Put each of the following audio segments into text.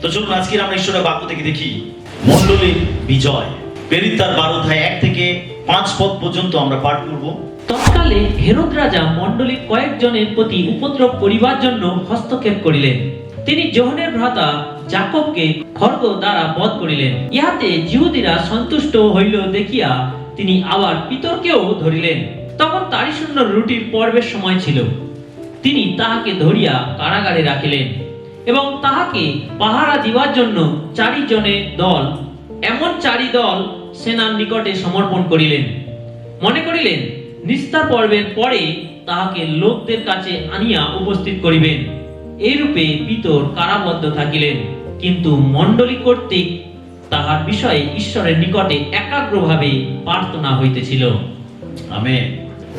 তো চলুন আজকে আমরা ঈশ্বরের বাক্য থেকে দেখি মণ্ডলীর বিজয়। প্রেরিত তার 12 অধ্যায় 1 থেকে 5 পদ পর্যন্ত আমরা পাঠ করব। তৎকালে হেরোদ রাজা মণ্ডলীর কয়েকজনের প্রতি উপদ্রব করিবার জন্য হস্তক্ষেপ করিলেন। তিনি যোহনের ভ্রাতা যাকবকে খড়গ দ্বারা বধ করিলেন। ইহাতে জিহুদীরা সন্তুষ্ট হইল দেখিয়া তিনি আবার পিতরকেও ধরিলেন। তখন তারিশূন্য রুটির পর্বের সময় ছিল। তিনি তাহাকে ধরিয়া কারাগারে রাখিলেন এবং তাহাকে পাহারা দিবার জন্য 4 জনের দল, এমন 4 দল সেনার নিকটে সমর্পণ করিলেন। মনে করিলেন নিস্তার পর্বের পরে তাহাকে লোকদের কাছে আনিয়া উপস্থিত করিবেন। এইরূপে পিতর কারাবদ্ধ থাকিলেন, কিন্তু মণ্ডলী কর্তৃক তাহার বিষয়ে ঈশ্বরের নিকটে একাগ্রভাবে প্রার্থনা হইতেছিল। আমেন।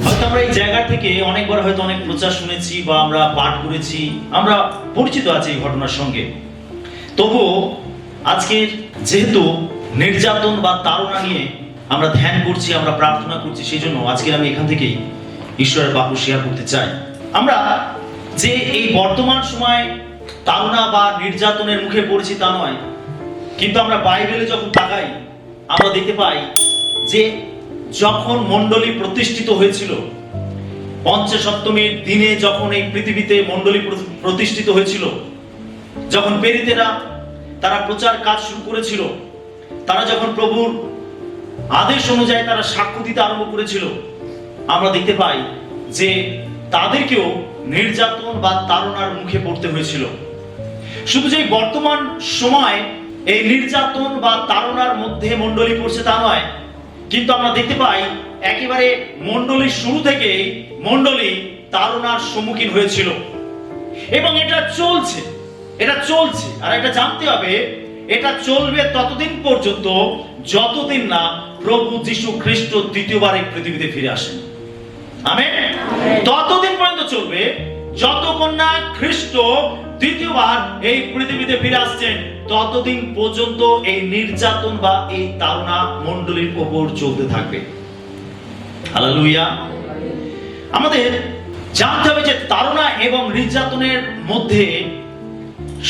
হয়তো আমরা এই জায়গা থেকে অনেকবার হয়তো অনেক প্রচার শুনেছি বা আমরা পাঠ করেছি, আমরা পরিচিত আছি এই ঘটনার সঙ্গে। তবুও আজকের যেহেতু নির্যাতন বা তাড়না নিয়ে আমরা ধ্যান করছি, আমরা প্রার্থনা করছি, সেই জন্য আজকে আমি এখান থেকেই ঈশ্বরের বাক্য শেয়ার করতে চাই। আমরা যে এই বর্তমান সময় তাড়না বা নির্যাতনের মুখে পড়েছি তা নয়, কিন্তু আমরা বাইবেলে যখন তাকাই আমরা দেখতে পাই যে যখন মণ্ডলী প্রতিষ্ঠিত হয়েছিল, পঞ্চসপ্তমীর দিনে যখন এই পৃথিবীতে মণ্ডলী প্রতিষ্ঠিত হয়েছিল, যখন প্রেরিতেরা তারা প্রচার কাজ শুরু করেছিল, তারা যখন প্রভুর আদেশ অনুযায়ী তারা সাক্ষ্য দিতে আরম্ভ করেছিল, আমরা দেখতে পাই যে তাদেরকেও নির্যাতন বা তাড়নার মুখে পড়তে হয়েছিল। শুধু যে বর্তমান সময় এই নির্যাতন বা তাড়নার মধ্যে মণ্ডলী পড়ছে তা নয়, কিন্তু আমরা দেখতে পাই একেবারে মণ্ডলীর শুরু থেকেই মণ্ডলী তাড়নার সম্মুখীন হয়েছিল এবং এটা চলছে। আর এটা জানতে হবে, এটা চলবে ততদিন পর্যন্ত যতদিন না প্রভু যীশু খ্রিস্ট দ্বিতীয়বার এই পৃথিবীতে ফিরে আসেন। আমেন। ততদিন পর্যন্ত চলবে যতক্ষণ না খ্রিস্ট দ্বিতীয়বার এই পৃথিবীতে ফিরে আসছেন, ততদিন পর্যন্ত এই নির্যাতন বা এই তাড়না মণ্ডলীর উপর চলতে থাকবে। হালেলুয়া। আমাদের জানতে হবে যে তাড়না এবং নির্যাতনের মধ্যে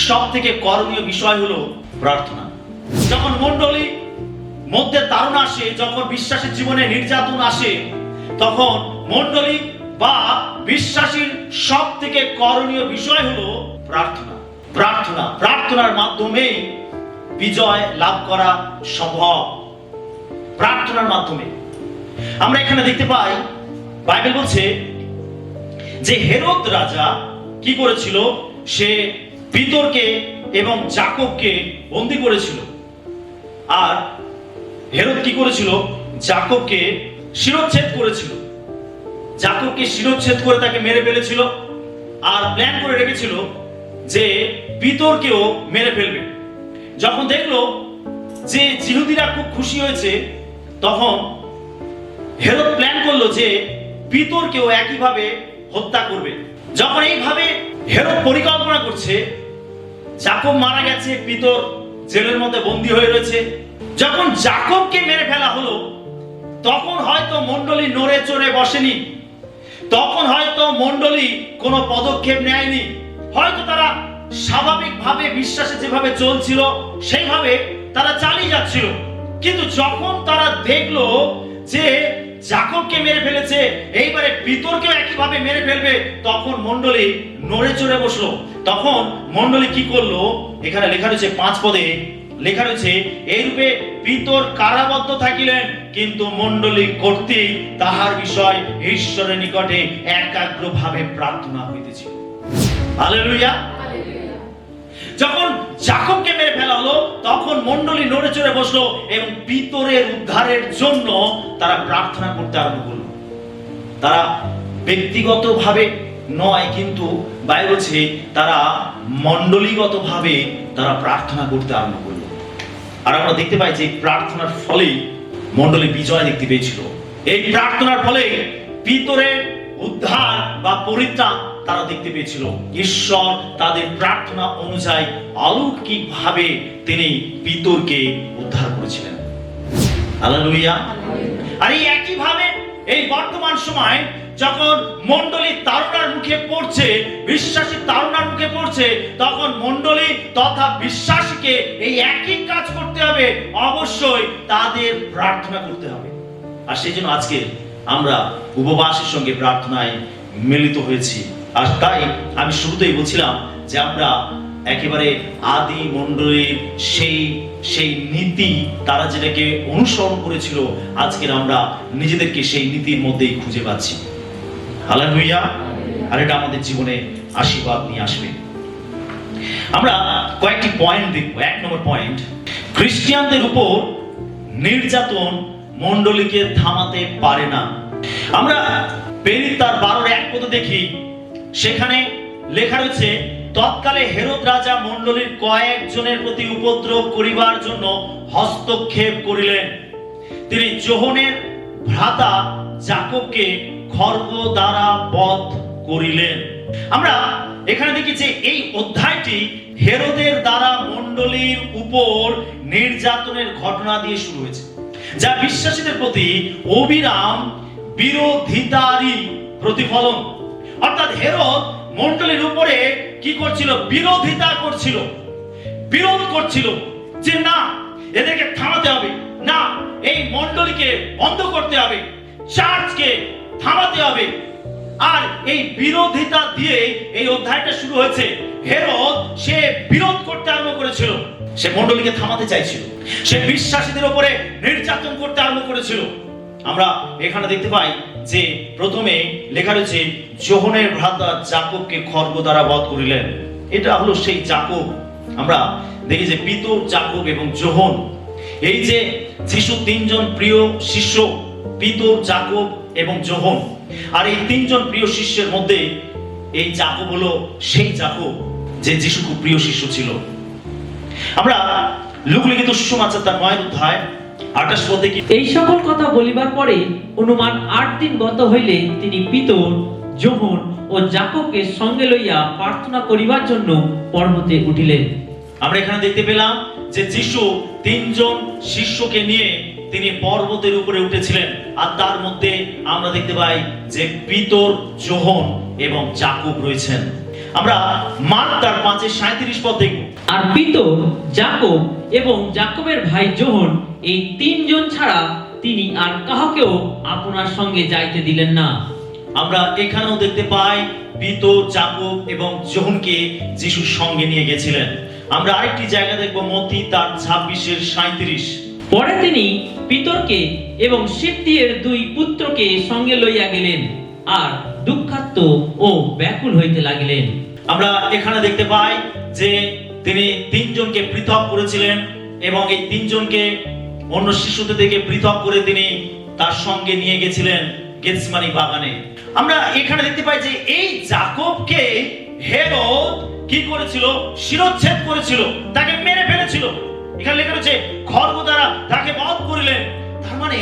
সব থেকে করণীয় বিষয় হলো প্রার্থনা। যখন মণ্ডলী মধ্যে তাড়না আসে, যখন বিশ্বাসের জীবনে নির্যাতন আসে, তখন মণ্ডলী বা বিশ্বাসীর সব থেকে করণীয় বিষয় হলো প্রার্থনার মাধ্যমে বিজয় লাভ করা সম্ভব। প্রার্থনার মাধ্যমে আমরা এখানে দেখতে পাই, বাইবেল বলছে যে হেরোদ রাজা কি করেছিল, সে পিতরকে এবং যাকবকে বন্দী করেছিল। আর হেরোদ কি করেছিল, যাকবকে শিরচ্ছেদ করেছিল। যাকবকে শিরচ্ছেদ করে তাকে মেরে ফেলেছিল আর প্ল্যান করে রেখেছিল যে পিতরকেও মেরে ফেলবে। যখন দেখলো যে জিহুদীরা খুব খুশি হয়েছে, তখন হেরোদ প্ল্যান করলো যে পিতরকেও একইভাবে হত্যা করবে। যখন এইভাবে হেরোদ পরিকল্পনা করছে, যাকব মারা গেছে, পিতর জেলের মধ্যে বন্দী হয়ে রয়েছে, যখন যাকবকে মেরে ফেলা হলো, তখন হয়তো মণ্ডলী নড়ে চড়ে বসেনি, তখন হয়তো মণ্ডলী কোনো পদক্ষেপ নেয়নি, হয়তো তারা স্বাভাবিকভাবে বিশ্বাসে যেভাবে চলছিল সেইভাবে তারা চালিয়ে যাচ্ছিল। কিন্তু যখন তারা দেখলো যে যাকবকে মেরে ফেলেছে, এইবারে পিতরকেও একইভাবে মেরে ফেলবে, তখন মণ্ডলী নড়ে চড়ে বসলো। তখন মণ্ডলী কি করলো, এখানে লেখা রয়েছে 5 পদে লেখা রয়েছে, এইরূপে পিতর কারাবদ্ধ থাকিলেন, কিন্তু মণ্ডলী কর্তৃক তাহার বিষয় ঈশ্বরের নিকটে একাগ্রভাবে প্রার্থনা হইতেছিল। হালেলুয়া। যখন যাকবকে মেরে ফেলা হলো, তখন মণ্ডলী নড়ে চড়ে বসলো এবং পিতরের উদ্ধারের জন্য তারা প্রার্থনা করতে আরম্ভ করলো। তারা ব্যক্তিগতভাবে নয়, কিন্তু বাইবেল বলছে তারা মণ্ডলীগতভাবে তারা প্রার্থনা করতে আরম্ভ করলো। আর আমরা দেখতে পাই যে প্রার্থনার ফলে মণ্ডলী বিজয় দেখতে পেয়েছিল। এই প্রার্থনার ফলে পিতরের উদ্ধার বা পরিত্রাণ তারা দেখতে পেয়েছিল। ঈশ্বর তাদের প্রার্থনা অনুযায়ী অলৌকিকভাবে তিনি পিতরকে উদ্ধার করেছিলেন। হালেলুয়া। আর এই একইভাবে এই বর্তমান সময় যখন মণ্ডলী তাড়নার মুখে পড়ছে, বিশ্বাসী তাড়নার মুখে পড়ছে, তখন মণ্ডলী তথা বিশ্বাসীকে এই একই কাজ করতে হবে, অবশ্যই তাদের প্রার্থনা করতে হবে। আর সেই জন্য আজকে আমরা উপবাসের সঙ্গে প্রার্থনায় মিলিত হয়েছি। আর তাই আমি শুরুতেই বলছিলাম যে আমরা একেবারে আদি মণ্ডলীর সেই নীতি তারা যেটাকে অনুসরণ করেছিল, আজকের আমরা নিজেদেরকে সেই নীতির মধ্যেই খুঁজে পাচ্ছি। হালেলুয়া। আর এটা আমাদের জীবনে আশীর্বাদ নিয়ে আসবে। আমরা কয়েকটি পয়েন্ট দেখব। 1 নম্বর পয়েন্ট, খ্রিস্টিয়ানদের উপর নির্যাতন মণ্ডলীকে থামাতে পারে না। আমরা প্রেরিত তার 12-1 পদে দেখি, সেখানে লেখা রয়েছে, তৎকালে হেরোদ রাজা মণ্ডলীর কয়েকজনের প্রতি উপদ্রব করিবার জন্য হস্তক্ষেপ করিলেন। তিনি যোহনের ভ্রাতা যাকবকে খড়গ দ্বারা বধ করিলেন। আমরা এখানে দেখি যে এই অধ্যায়টি হেরোদের দ্বারা মণ্ডলীর উপর নির্যাতনের ঘটনা দিয়ে শুরু হয়েছে, যা বিশ্বাসীদের প্রতি অবিরাম বিরোধিতারই প্রতিফলন। অর্থাৎ হেরোদ মণ্ডলীর উপরে কি করছিল? বিরোধিতা করছিল, বিরোধ করছিল যে না, এদেরকে থামাতে হবে, না, এই মণ্ডলীকে বন্ধ করতে হবে, চার্চকে থামাতে হবে। আর এই বিরোধিতা দিয়ে এই অধ্যায়টা শুরু হয়েছে। হেরোদ সে বিরোধ করতে আরম্ভ করেছিল, সে মণ্ডলীকে থামাতে চাইছিল, সে বিশ্বাসীদের উপরে নির্যাতন করতে আরম্ভ করেছিল। আমরা এখানে দেখতে পাই যে প্রথমে লেখা রয়েছে, যোহনের ভ্রাতা যাকবকে খড়গ দ্বারা বধ করিলেন। এটা হলো সেই যাকব। আমরা দেখি যে পিতর যাকব এবং যোহন, এই যে যিশু 3 জন প্রিয় শিষ্য, পিতর, যাকব এবং যোহন। আর এই 3 জন প্রিয় শিষ্যের মধ্যে এই যাকব হলো সেই যাকব যে যিশু খুব প্রিয় শিষ্য ছিল। আমরা লূকা লিখিত সুসমাচার তার 9 অধ্যায় 28 পদে কি, এই সকল কথা বলিবার পরে অনুমান 8 দিন গত হইলে তিনি পিতর, যোহন ও যাকবকে সঙ্গে লইয়া প্রার্থনা করিবার জন্য পর্বতে উঠিলেন। আমরা এখানে দেখতে পেলাম যে যিশু 3 জন শিষ্যকে নিয়ে তিনি পর্বতের উপরে উঠেছিলেন। আর তার মধ্যে আমরা দেখতে পাই যে পিতর, যোহন এবং যাকব রয়েছেন। আমরা মার্ক তার 5:37 পদ দেখব। আর পিতর, যাকব এবং যাকবের ভাই যোহন, এই 3 জন ছাড়া তিনি আর কাহাকেও আপনার সঙ্গে যাইতে দিলেন না। আমরা এখানেও দেখতে পাই পিতর, যাকব এবং যোহনকে যিশুর সঙ্গে নিয়ে গেছিলেন। আমরা আরেকটি জায়গা দেখব, মত্তি তার 26:37। পরে তিনি পিতরকে এবং সিদ্ধিয়ের 2 পুত্রকে সঙ্গে লইয়া গেলেন, আর দুঃখার্ত ও ব্যাকুল হইতে লাগিলেন। আমরা এখানে দেখতে পাই যে তিনি 3 জনকে পৃথক করেছিলেন এবং এই 3 জনকে অন্য শিশুদের থেকে পৃথক করে তিনি তার সঙ্গে নিয়ে গেছিলেন গেতসেমানি বাগানে। আমরা এখানে দেখতে পাই যে এই যাকবকে হেরোদ কি করেছিল? শিরচ্ছেদ করেছিল, তাকে মেরে ফেলেছিল। এখানে লেখা রয়েছে খড়গ দ্বারা তাকে বধ করিলেন। তার মানে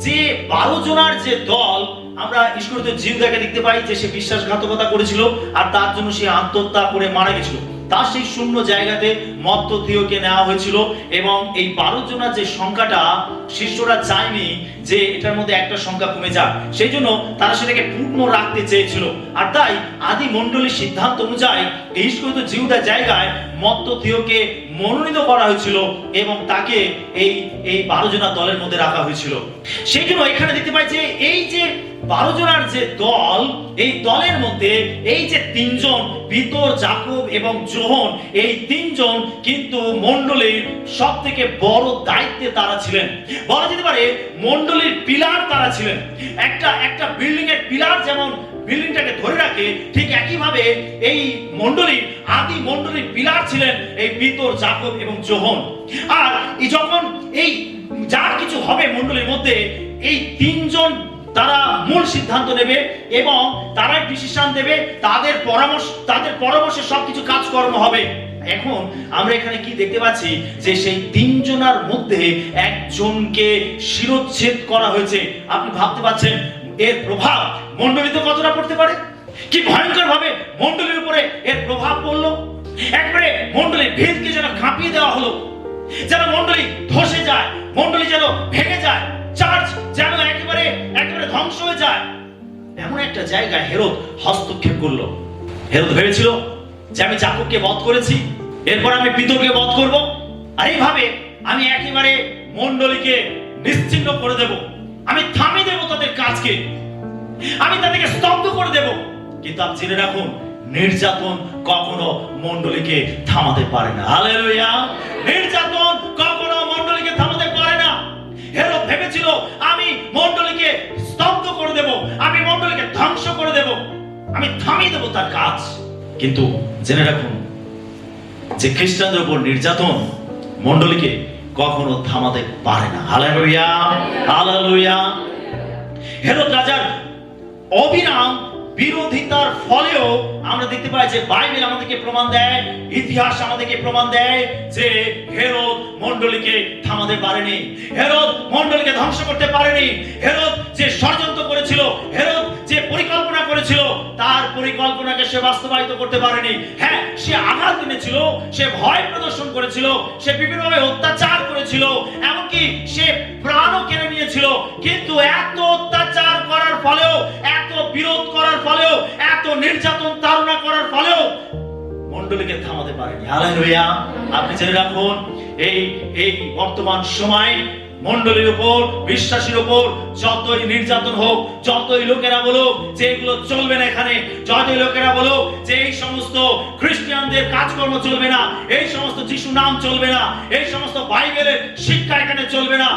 যে 12 জনের যে দল, আমরা ইস্করিওত জিউদাকে দেখতে পাই যে সে বিশ্বাসঘাতকতা করেছিল আর তার জন্য সে আত্মহত্যা করে মারা গেছিল। তার সেই শূন্য জায়গাতে মত্তথিওকে নেওয়া হয়েছিল এবং এই 12 জনের যে সংখ্যাটা শিষ্যরা চায়নি যে এটার মধ্যে একটা সংখ্যা কমে যাক, সেই জন্য তারা সেটাকে পূর্ণ রাখতে চেয়েছিল। আর তাই আদি মণ্ডলীর সিদ্ধান্ত অনুযায়ী ইস্করিওত জিউদা জায়গায় মত্তথিওকে মনোনীত করা হয়েছিল এবং তাকে এই 12 জনের দলের মধ্যে রাখা হয়েছিল। সেই জন্য এখানে দেখতে পাই যে এই যে 12 জনের যে দল, এই দলের মধ্যে এই যে 3 জন পিতর, যাকব এবং যোহন, এই 3 জন কিন্তু মণ্ডলীর সব থেকে বড় দায়িত্বে তারা ছিলেন। বলা যেতে পারে মণ্ডলীর পিলার তারা ছিলেন। একটা বিল্ডিং এর পিলার যেমন বিল্ডিংটাকে ধরে রাখে, ঠিক একইভাবে এই মণ্ডলীর আদি মণ্ডলীর পিলার ছিলেন এই পিতর, যাকব এবং যোহন। আর যখন এই যার কিছু হবে মণ্ডলীর মধ্যে, এই 3 জন তারা মূল সিদ্ধান্ত নেবে এবং তারাই ডিসিশন দেবে, তাদের পরামর্শে সবকিছু কাজকর্ম হবে। এখন আমরা এখানে কি দেখতে পাচ্ছি যে সেই 3 জনের মধ্যে একজনকে শিরচ্ছেদ করা হয়েছে। আপনি ভাবতে পারছেন এর প্রভাব মণ্ডলীতে কতটা পড়তে পারে? কি ভয়ঙ্কর ভাবে মণ্ডলীর উপরে এর প্রভাব পড়লো। একবারে মণ্ডলীর ভিতকে যেন কাঁপিয়ে দেওয়া হলো, যেন মণ্ডলী ধসে যায়, মণ্ডলী যেন ভেঙে যায়, চার্চ যেন একেবারে ধ্বংস ধ্বংস হয়ে যায়, এমন একটা জায়গায় হেরোদ হস্তক্ষেপ করলো। হেরোদ ভেবেছিল যে আমি যাকবকে বধ করেছি, এরপর আমি পিতরকে বধ করব, আর এইভাবে আমি একেবারে মণ্ডলীকে নিশ্চিহ্ন করে দেব, আমি থামিয়ে দেব তাদের কাজকে, আমি তাদেরকে স্তব্ধ করে দেব। কিন্তু আপনি জেনে রাখুন, নির্যাতন কখনো মণ্ডলীকে থামাতে পারে না। হালেলুয়া! নির্যাতন কখনো মণ্ডলীকে থামাতে পারে না। হেরোদ ভেবেছিল আমি মণ্ডলীকে স্তব্ধ করে দেব, আমি মণ্ডলীকে ধ্বংস করে দেব, আমি থামিয়ে দেব তার কাজ। কিন্তু জেনে রাখুন যে খ্রিস্টানদের উপর নির্যাতন মণ্ডলীকে কখনো থামাতে পারে না। হালেলুয়া! হালেলুয়া! হেরোদ রাজার অবিরাম বিরোধিতার ফলেও আমরা দেখতে পাই যে বাইবেল আমাদেরকে প্রমাণ দেয়, ইতিহাস আমাদেরকে প্রমাণ দেয় যে হেরোদ মণ্ডলীকে থামাতে পারেনি, হেরোদ মণ্ডলীকে ধ্বংস করতে পারেনি। হেরোদ যে ষড়যন্ত্র করেছিল, হেরোদ যে পরিকল্পনা করেছিল, তার পরিকল্পনাকে সে বাস্তবায়িত করতে পারেনি। হ্যাঁ, সে আঘাত এনেছিল, সে ভয় প্রদর্শন করেছিল, সে বিভিন্নভাবে অত্যাচার করেছিল, এমনকি সে প্রাণও কেড়ে নিয়েছিল। কিন্তু এত অত্যাচার করার ফলেও, এত বিরোধ করার ফলেও, এত নির্যাতন তাড়না করার ফলেও মণ্ডলীকে থামাতে পারেনি। হালেলুয়া! আপনি জেনে রাখুন, এই বর্তমান সময় মণ্ডলীর উপর, বিশ্বাসীর উপর যতই নির্যাতন হোক, যতই লোকেরা বলুক যে এগুলো চলবে না, এখানে যতই লোকেরা বলুক যে এই সমস্ত খ্রিস্টানদের কাজকর্ম চলবে না, এই সমস্ত যিশু নাম চলবে না, এই সমস্ত বাইবেলের শিক্ষা এখানে চলবে না,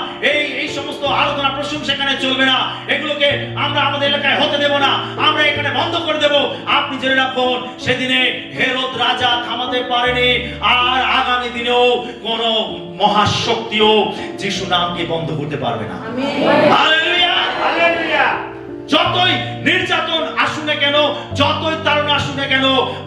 এই সমস্ত আলোচনা প্রশংসা এখানে চলবে না, এগুলোকে আমরা আমাদের এলাকায় হতে দেব না, আমরা এখানে বন্ধ করে দেব। আপনি জেনে রাখুন, সেদিনে হেরোদ রাজা থামাতে পারেনি, আর আগামী দিনেও কোন মহাশক্তিও যিশু নামকে বন্ধ করতে পারবে না। হালেলুয়া! হালেলুয়া! যতই নির্যাতন আসুক না কেন, যতই তাড়না আসুক না কেন,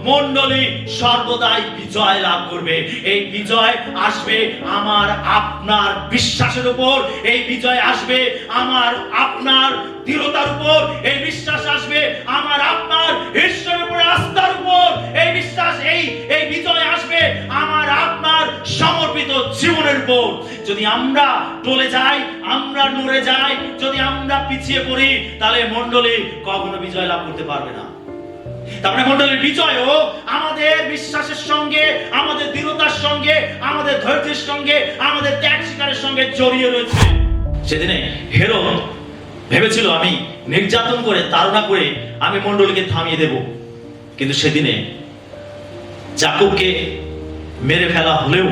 মণ্ডলী সর্বদাই বিজয় লাভ করবে। এই বিজয় আসবে আমার আপনার বিশ্বাসের উপর, এই বিজয় আসবে আমার আপনার দৃঢ়তার উপর, এই বিশ্বাস আসবে আমার আপনার ঈশ্বরের উপর আস্থার উপর, এই বিশ্বাস, এই বিজয় আসবে আমার আপনার সমর্পিত জীবনের উপর। যদি আমরা টলে যাই, আমরা নড়ে যাই, যদি আমরা পিছিয়ে পড়ি, তাহলে মণ্ডলী কখনো বিজয় লাভ করতে পারবে না। তারপরে মণ্ডলীর বিজয়ও আমাদের বিশ্বাসের সঙ্গে, আমাদের দৃঢ়তার সঙ্গে, আমাদের ধৈর্যের সঙ্গে, আমাদের ত্যাগ স্বীকারের সঙ্গে জড়িয়ে রয়েছে। সেদিনে হেরোদ ভেবেছিল আমি নির্যাতন করে, তাড়না করে আমি মণ্ডলীকে থামিয়ে দেব, কিন্তু সেদিনে যাকবকে মেরে ফেলা হলেও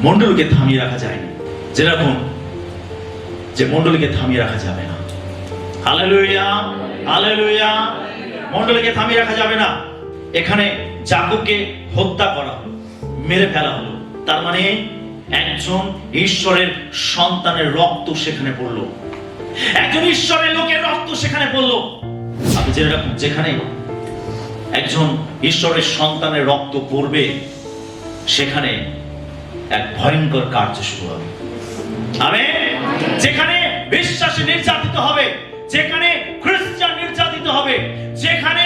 মণ্ডলীকে থামিয়ে রাখা যায়নি। যেরকম যে মণ্ডলীকে থামিয়ে রাখা যাবে না। হালেলুয়া! হালেলুয়া! মণ্ডলীকে থামিয়ে রাখা যাবে না। এখানে যাকবকে হত্যা করা হলো, মেরে ফেলা হলো, তার মানে একজন ঈশ্বরের সন্তানের রক্ত সেখানে পড়লো, একজন ঈশ্বরের লোকের রক্ত সেখানে পড়লো। আপনি জেনে রাখুন, যেখানে একজন ঈশ্বরের সন্তানের রক্ত পড়বে, সেখানে এক ভয়ঙ্কর কার্য শুরু হবে। আমেন। যেখানে বিশ্বাসী নির্যাতিত হবে, যেখানে খ্রিস্টান নির্যাতিত হবে, যেখানে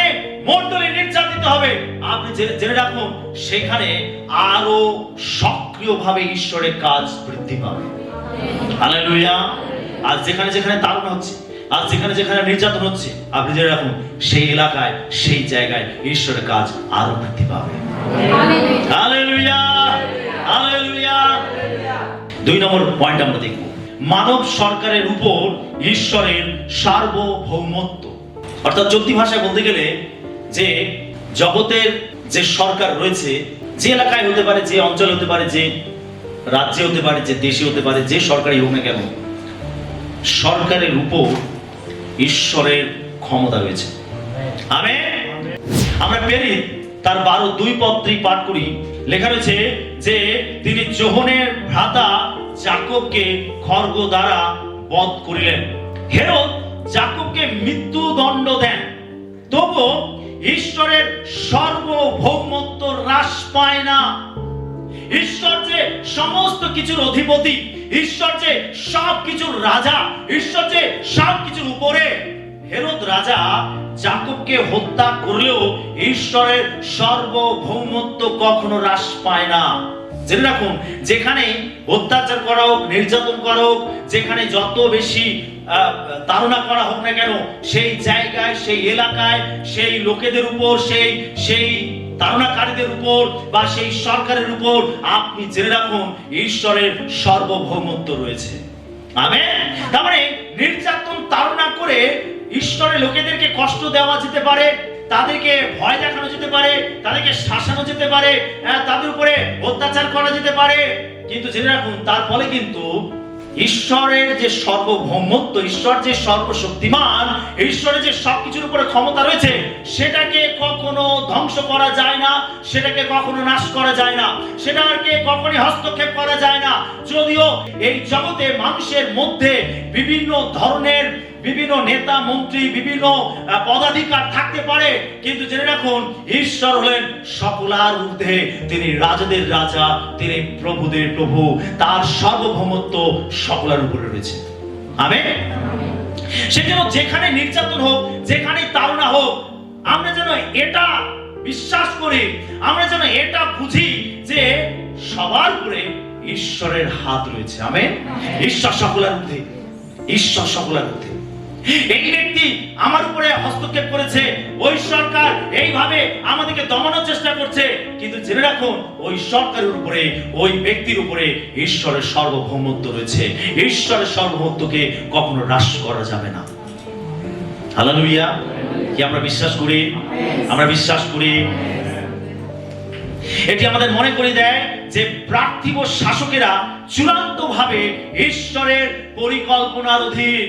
মণ্ডলী নির্যাতিত হবে, আপনি জেনে রাখুন, সেখানে আরো সক্রিয়ভাবে ঈশ্বরের কাজ বৃদ্ধি পাবে। হালেলুয়া! আজ যেখানে যেখানে তাড়না হচ্ছে, আজ যেখানে যেখানে নির্যাতন হচ্ছে, আপনি জেনে রাখুন, সেই এলাকায়, সেই জায়গায় ঈশ্বরের কাজ আরো বৃদ্ধি পাবে। হালেলুয়া! হালেলুয়া! 2 নম্বর পয়েন্ট আমরা দেখব, মানব সরকারের উপর ঈশ্বরের সার্বভৌমত্ব। অর্থাৎ চলতি ভাষায় বলতে গেলে যে জগতের যে সরকার রয়েছে, যে এলাকায় হতে পারে, যে অঞ্চল হতে পারে, যে রাজ্যে হতে পারে, যে দেশে হতে পারে, যে সরকারই হোক না কেন, সরকারের উপর ঈশ্বরের ক্ষমতা রয়েছে। আমেন। আমরা প্রেরিত তার 12:2 পত্রী পাঠ করি, লেখা রয়েছে যে তিনি যোহনের ভ্রাতা যাকবকে খড়গ দ্বারা বধ করিলেন। হেরোদ যাকবকে মৃত্যুদণ্ড দেন, তবু ঈশ্বরের সার্বভৌমত্ব হ্রাস পায় না। ঈশ্বর যে সমস্ত কিছুর অধিপতি, ঈশ্বর যে সব কিছুর রাজা, ঈশ্বর যে সব কিছুর উপরে, হেরোদ রাজা যাকবকে হত্যা করলেও ঈশ্বরের সার্বভৌমত্ব কখনো হ্রাস পায় না। জেনে রাখুন, যেখানে অত্যাচার করা হোক, নির্যাতন করা হোক, যেখানে যত বেশি তাড়না করা হোক না কেন, সেই জায়গায়, সেই এলাকায়, সেই লোকেদের উপর, সেই তাড়নাকারীদের উপর বা সেই সরকারের উপর আপনি জেনে রাখুন ঈশ্বরের সার্বভৌমত্ব রয়েছে। আমেন। তার মানে নির্যাতন তাড়না করে ঈশ্বরের লোকেদেরকে কষ্ট দেওয়া যেতে পারে, তাদেরকে ভয় দেখানো যেতে পারে, তাদেরকে শাসানো যেতে পারে, তাদের উপরে অত্যাচার করা যেতে পারে, কিন্তু জেনে রাখুন তার ফলে কিন্তু ঈশ্বরের যে সার্বভৌমত্ব, ঈশ্বর যে সর্বশক্তিমান, ঈশ্বরের যে সবকিছুর উপরে ক্ষমতা রয়েছে, সেটাকে কখনো ধ্বংস করা যায় না, সেটাকে কখনো নাশ করা যায় না, সেটাকে কখনোই হস্তক্ষেপ করা যায় না। যদিও এই জগতে মানুষের মধ্যে বিভিন্ন ধরনের বিভিন্ন নেতা মন্ত্রী, বিভিন্ন পদাধিকার থাকতে পারে, কিন্তু জেনে রাখুন ঈশ্বর হলেন সকলার ঊর্ধ্বে, তিনি রাজাদের রাজা, তিনি প্রভুদের প্রভু, তার সার্বভৌমত্ব সকলের উপরে রয়েছে। আমেন। সেজন্য যেখানে নির্যাতন হোক, যেখানে তাড়না হোক, আমরা যেন এটা বিশ্বাস করি, আমরা যেন এটা বুঝি যে সবার উপরে ঈশ্বরের হাত রয়েছে। আমেন। ঈশ্বর সকলের ঊর্ধ্বে, ঈশ্বর সকলের ঊর্ধ্বে। এই ব্যক্তি আমার উপরে হস্তক্ষেপ করেছে, ওই সরকার এইভাবে আমাদেরকে দমানোর চেষ্টা করছে, কিন্তু জেনে রাখুন ওই সরকারের উপরে, ওই ব্যক্তির উপরে ঈশ্বরের সার্বভৌমত্ব রয়েছে। ঈশ্বরের সার্বভৌমত্বকে কখনো হ্রাস করা যাবে না। হালেলুয়া। কি আমরা বিশ্বাস করি? আমরা বিশ্বাস করি। এটি আমাদের মনে করে দেয় যে পার্থিব শাসকেরা চূড়ান্তভাবে ঈশ্বরের পরিকল্পনার অধীন।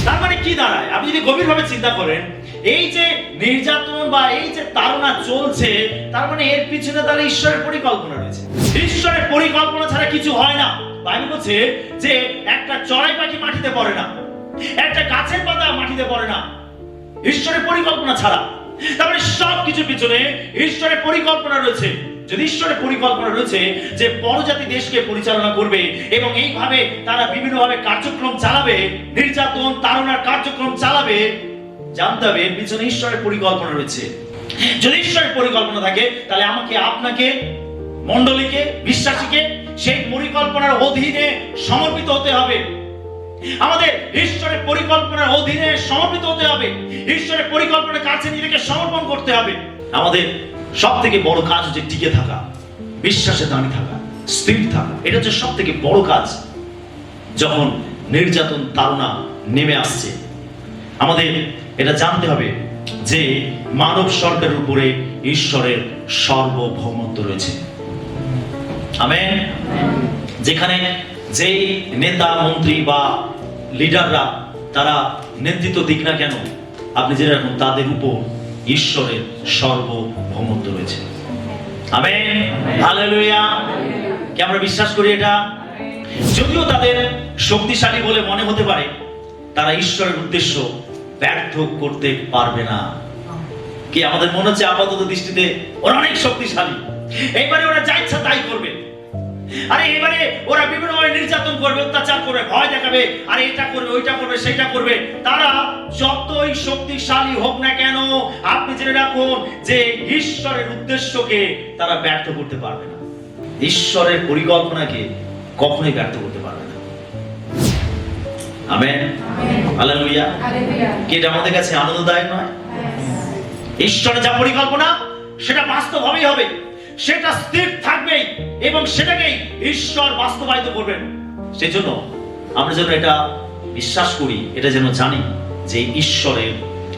তার মানে কি দাঁড়ায়? আপনি যদি গভীরভাবে চিন্তা করেন, এই যে নির্যাতন বা এই যে তাড়না চলছে, তার মানে এর পিছনে তাহলে ঈশ্বরের পরিকল্পনা রয়েছে। ঈশ্বরের পরিকল্পনা ছাড়া কিছু হয় না। বাইবেল বলছে যে একটা চড়াই পাখি মাটিতে পড়ে না, একটা গাছের পাতা মাটিতে পড়ে না ঈশ্বরের পরিকল্পনা ছাড়া। তার মানে সবকিছুর পিছনে ঈশ্বরের পরিকল্পনা রয়েছে। যদি ঈশ্বরের পরিকল্পনা রয়েছে যে পরজাতি দেশকে পরিচালনা করবে এবং এইভাবে তারা বিভিন্নভাবে কার্যক্রম চালাবে, নির্যাতন তাড়নার কার্যক্রম চালাবে, জানতে হবে এর পিছনে ঈশ্বরের পরিকল্পনা রয়েছে। যদি ঈশ্বরের পরিকল্পনা থাকে, তাহলে আমাকে, আপনাকে, মণ্ডলীকে, বিশ্বাসীকে সেই পরিকল্পনার অধীনে সমর্পিত হতে হবে। আমাদের ঈশ্বরের পরিকল্পনার অধীনে সমর্পিত হতে হবে, ঈশ্বরের পরিকল্পনার কাছে নিজেকে সমর্পণ করতে হবে। আমাদের সব থেকে বড় কাজ হচ্ছে টিকে থাকা, বিশ্বাসে দাঁড়িয়ে থাকা, স্থির থাকা। এটা হচ্ছে সব থেকে বড় কাজ। যখন নির্যাতন তাড়না নেমে আসছে, আমাদের এটা জানতে হবে যে মানব সরকারের উপরে ঈশ্বরের সার্বভৌমত্ব রয়েছে। আমেন। যেখানে যেই নেতা মন্ত্রী বা লিডাররা তারা নেতৃত্ব দিক না কেন, আপনি জেনে রাখুন তাদের উপর ঈশ্বরের সার্বভৌমত্ব রয়েছে। আমেন। হালেলুয়া। কি আমরা বিশ্বাস করি এটা? যদিও তাদের শক্তিশালী বলে মনে হতে পারে, তারা ঈশ্বরের উদ্দেশ্য ব্যর্থ করতে পারবে না। কি আমাদের মনে হচ্ছে আপাতত দৃষ্টিতে ওরা অনেক শক্তিশালী, এইবারে ওরা যা ইচ্ছা তাই করবে, আরে এবারে ওরা বিভিন্নভাবে নির্যাতন করবে, অত্যাচার করবে, ভয় দেখাবে, আরে এটা করবে, ওইটা করবে, সেটা করবে। তারা যতই শক্তিশালী হোক না কেন, আপনি জেনে রাখুন যে ঈশ্বরের উদ্দেশ্যকে তারা ব্যর্থ করতে পারবে না। ঈশ্বরের পরিকল্পনাকে কখনোই ব্যর্থ করতে পারবে না। আমেন। হালেলুয়া। কি এটা আমাদের কাছে আনন্দদায়ক নয়? ঈশ্বরের যা পরিকল্পনা সেটা বাস্তব হবেই হবে, সেটা স্থির থাকবেই এবং সেটাকেই ঈশ্বর বাস্তবায়িত করবেন। সেজন্য আমরা যেন এটা বিশ্বাস করি, এটা যেন জানি যে ঈশ্বরের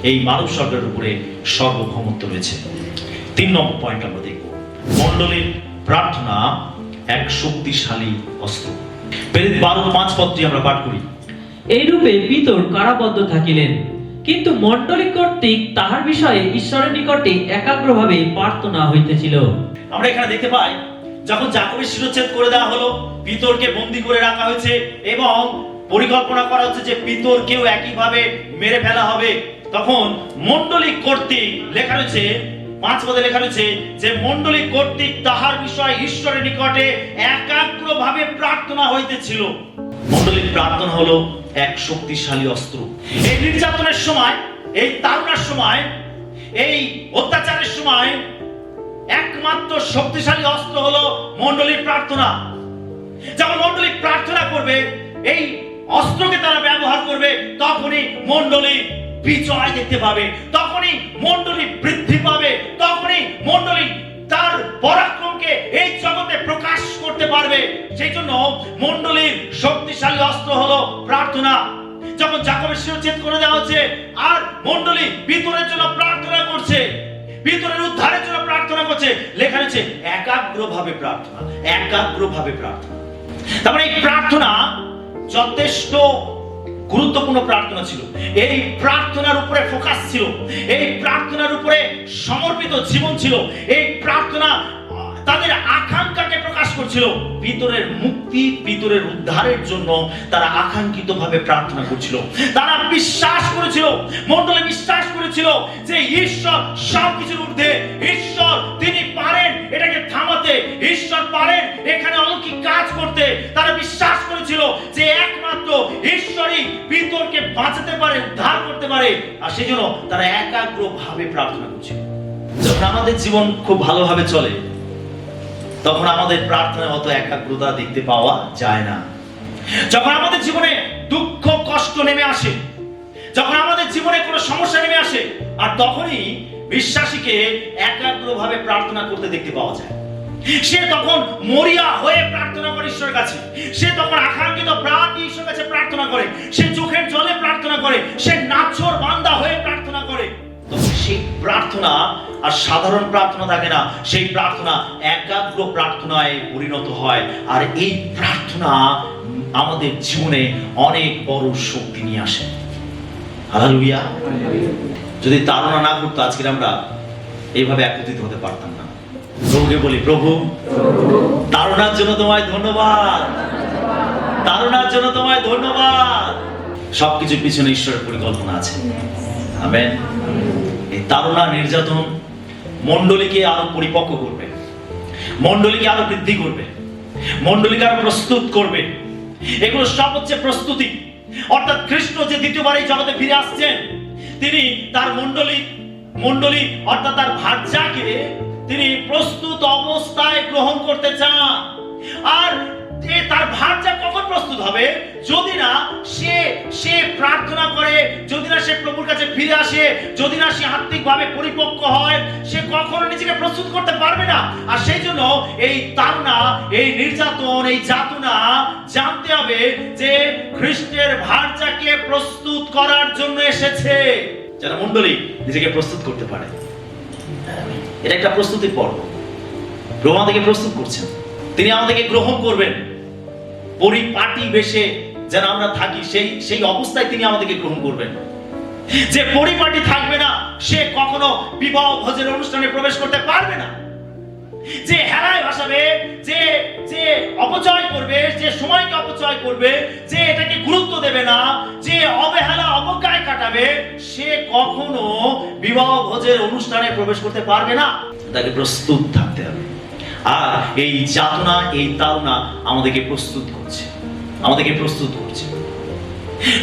এই মানব সরকারের উপরে সার্বভৌমত্ব রয়েছে। 3 নম্বর পয়েন্ট আমরা দেখব, মণ্ডলীর প্রার্থনা এক শক্তিশালী অস্ত্র। প্রেরিত 12:5 পদটি আমরা পাঠ করি। এইরূপে পিতর কারাবদ্ধ থাকিলেন, কিন্তু মণ্ডলী কর্তৃক তাহার বিষয়ে ঈশ্বরের নিকটে একাগ্রভাবে প্রার্থনা হইতেছিল। আমরা এখানে দেখতে পাই, যখন যাকবের শিরচ্ছেদ করে দেওয়া হলো, পিতরকে বন্দী করে রাখা হয়েছে এবং পরিকল্পনা করা হচ্ছে যে পিতরকেও একইভাবে মেরে ফেলা হবে, তখন মণ্ডলী কর্তৃক লেখা রয়েছে, 5 পদে লেখা রয়েছে যে মণ্ডলী কর্তৃক তাহার বিষয়ে ঈশ্বরের নিকটে একাগ্রভাবে প্রার্থনা হইতেছিল। মণ্ডলীর প্রার্থনা হলো এক শক্তিশালী অস্ত্র। এই নির্যাতনের সময়, এই তাড়নার সময়, এই অত্যাচারের সময় একমাত্র শক্তিশালী অস্ত্র হলো মণ্ডলীর প্রার্থনা। যখন মণ্ডলী প্রার্থনা করবে, এই অস্ত্রকে তারা ব্যবহার করবে, তখনই মণ্ডলী বিজয় দেখতে পাবে, তখনই মণ্ডলী বৃদ্ধি পাবে, তখনই মণ্ডলী তার পরাক্রমকে এই জগতে প্রকাশ করতে পারবে। সেই জন্য মণ্ডলীর শক্তিশালী অস্ত্র হলো প্রার্থনা। যখন যাকবের শিরচ্ছেদ করে দেওয়া হচ্ছে আর মণ্ডলী ভিতরের জন্য প্রার্থনা করছে, ভিতরের উদ্ধারের জন্য প্রার্থনা করছে, লেখা রয়েছে একাগ্রভাবে প্রার্থনা, একাগ্রভাবে প্রার্থনা। তার মানে এই প্রার্থনা যথেষ্ট গুরুত্বপূর্ণ প্রার্থনা ছিল। এই প্রার্থনার উপরে ফোকাস ছিল, এই প্রার্থনার উপরে সমর্পিত জীবন ছিল। এই প্রার্থনা তাদের আকাঙ্ক্ষাকে প্রকাশ করছিল, ভিতরের মুক্তি, ভিতরের উদ্ধারের জন্য তারা আকাঙ্ক্ষিত ভাবে প্রার্থনা করছিল। তারা বিশ্বাস করেছিল, মণ্ডলী বিশ্বাস করেছিল যে ঈশ্বর সবকিছুর ঊর্ধ্বে, ঈশ্বর তিনি পারেন এটাকে থামাতে, ঈশ্বর পারেন এখানে অলৌকিক কাজ করতে। তারা বিশ্বাস করেছিল যে একমাত্র ঈশ্বরই ভিতরকে বাঁচাতে পারে, উদ্ধার করতে পারে। আর সেই জন্য তারা একাগ্রভাবে প্রার্থনা করছিল। যখন আমাদের জীবন খুব ভালোভাবে চলে, তখন আমাদের প্রার্থনার মতো একাগ্রতা দেখতে পাওয়া যায় না। যখন আমাদের জীবনে দুঃখ কষ্ট নেমে আসে, যখন আমাদের জীবনে কোনো সমস্যা নেমে আসে, আর তখনই বিশ্বাসীকে একাগ্রভাবে প্রার্থনা করতে দেখতে পাওয়া যায়। সে তখন মরিয়া হয়ে প্রার্থনা করে ঈশ্বরের কাছে, সে তখন আকাঙ্ক্ষিত প্রাণ দিয়ে ঈশ্বরের কাছে প্রার্থনা করে, সে চোখের জলে প্রার্থনা করে, সে নাছোড় বান্দা হয়ে প্রার্থনা করে। সেই প্রার্থনা আর সাধারণ প্রার্থনা থাকে না, সেই প্রার্থনা একাগ্র প্রার্থনায় পরিণত হয়। আর এই প্রার্থনা আমাদের জীবনে অনেক বড় শক্তি নিয়ে আসে। হালেলুয়া। যদি তাড়না না করতো আজকে আমরা এইভাবে একত্রিত হতে পারতাম না। প্রভুকে বলি, প্রভু তাড়নার জন্য তোমায় ধন্যবাদ, তাড়নার জন্য তোমায় ধন্যবাদ। সবকিছুর পিছনে ঈশ্বরের পরিকল্পনা আছে। আমেন। এই তাড়না নির্যাতন মণ্ডলীকে আরো পরিপক্ক করবে, মণ্ডলীকে আরো বৃদ্ধি করবে, মণ্ডলীকে আরো প্রস্তুত করবে। এগুলো সব হচ্ছে প্রস্তুতি। অর্থাৎ খ্রিস্ট যে দ্বিতীয়বার এই জগতে ফিরে আসছেন, তিনি তার মণ্ডলী অর্থাৎ তার ভার্যাকে তিনি প্রস্তুত অবস্থায় গ্রহণ করতে চান। আর তার ভার্যা কখন প্রস্তুত হবে? যদি না সে প্রার্থনা করে, যদি না সে প্রভুর কাছে ফিরে আসে, যদি না সে আত্মিকভাবে পরিপক্ক হয়, সে কখনো নিজেকে প্রস্তুত করতে পারবে না। আর সেই জন্য এই তাড়না, এই নির্যাতন, এই যাতনা জানতে হবে যে খ্রিস্টের ভার্যাকে প্রস্তুত করার জন্য এসেছে। যারা মণ্ডলী নিজেকে প্রস্তুত করতে পারে, এটা একটা প্রস্তুতির পর্ব। প্রভু আমাদেরকে প্রস্তুত করছেন, তিনি আমাদেরকে গ্রহণ করবেন। পরিপাটি বেশে যেন আমরা থাকি, সেই অবস্থায় তিনি আমাদেরকে গ্রহণ করবেন। যে পরিপাটি থাকবে না, সে কখনো বিবাহ ভোজের অনুষ্ঠানে প্রবেশ করতে পারবে না। যে হেলায় ভাসাবে, যে অপচয় করবে, যে সময়কে অপচয় করবে, যে এটাকে গুরুত্ব দেবে না, যে অবহেলা অবজ্ঞায় কাটাবে, সে কখনো বিবাহ ভোজের অনুষ্ঠানে প্রবেশ করতে পারবে না। তাকে প্রস্তুত থাকতে হবে। আর এই যাতনা, এই তাড়না আমাদেরকে প্রস্তুত করছে, আমাদেরকে প্রস্তুত করছে।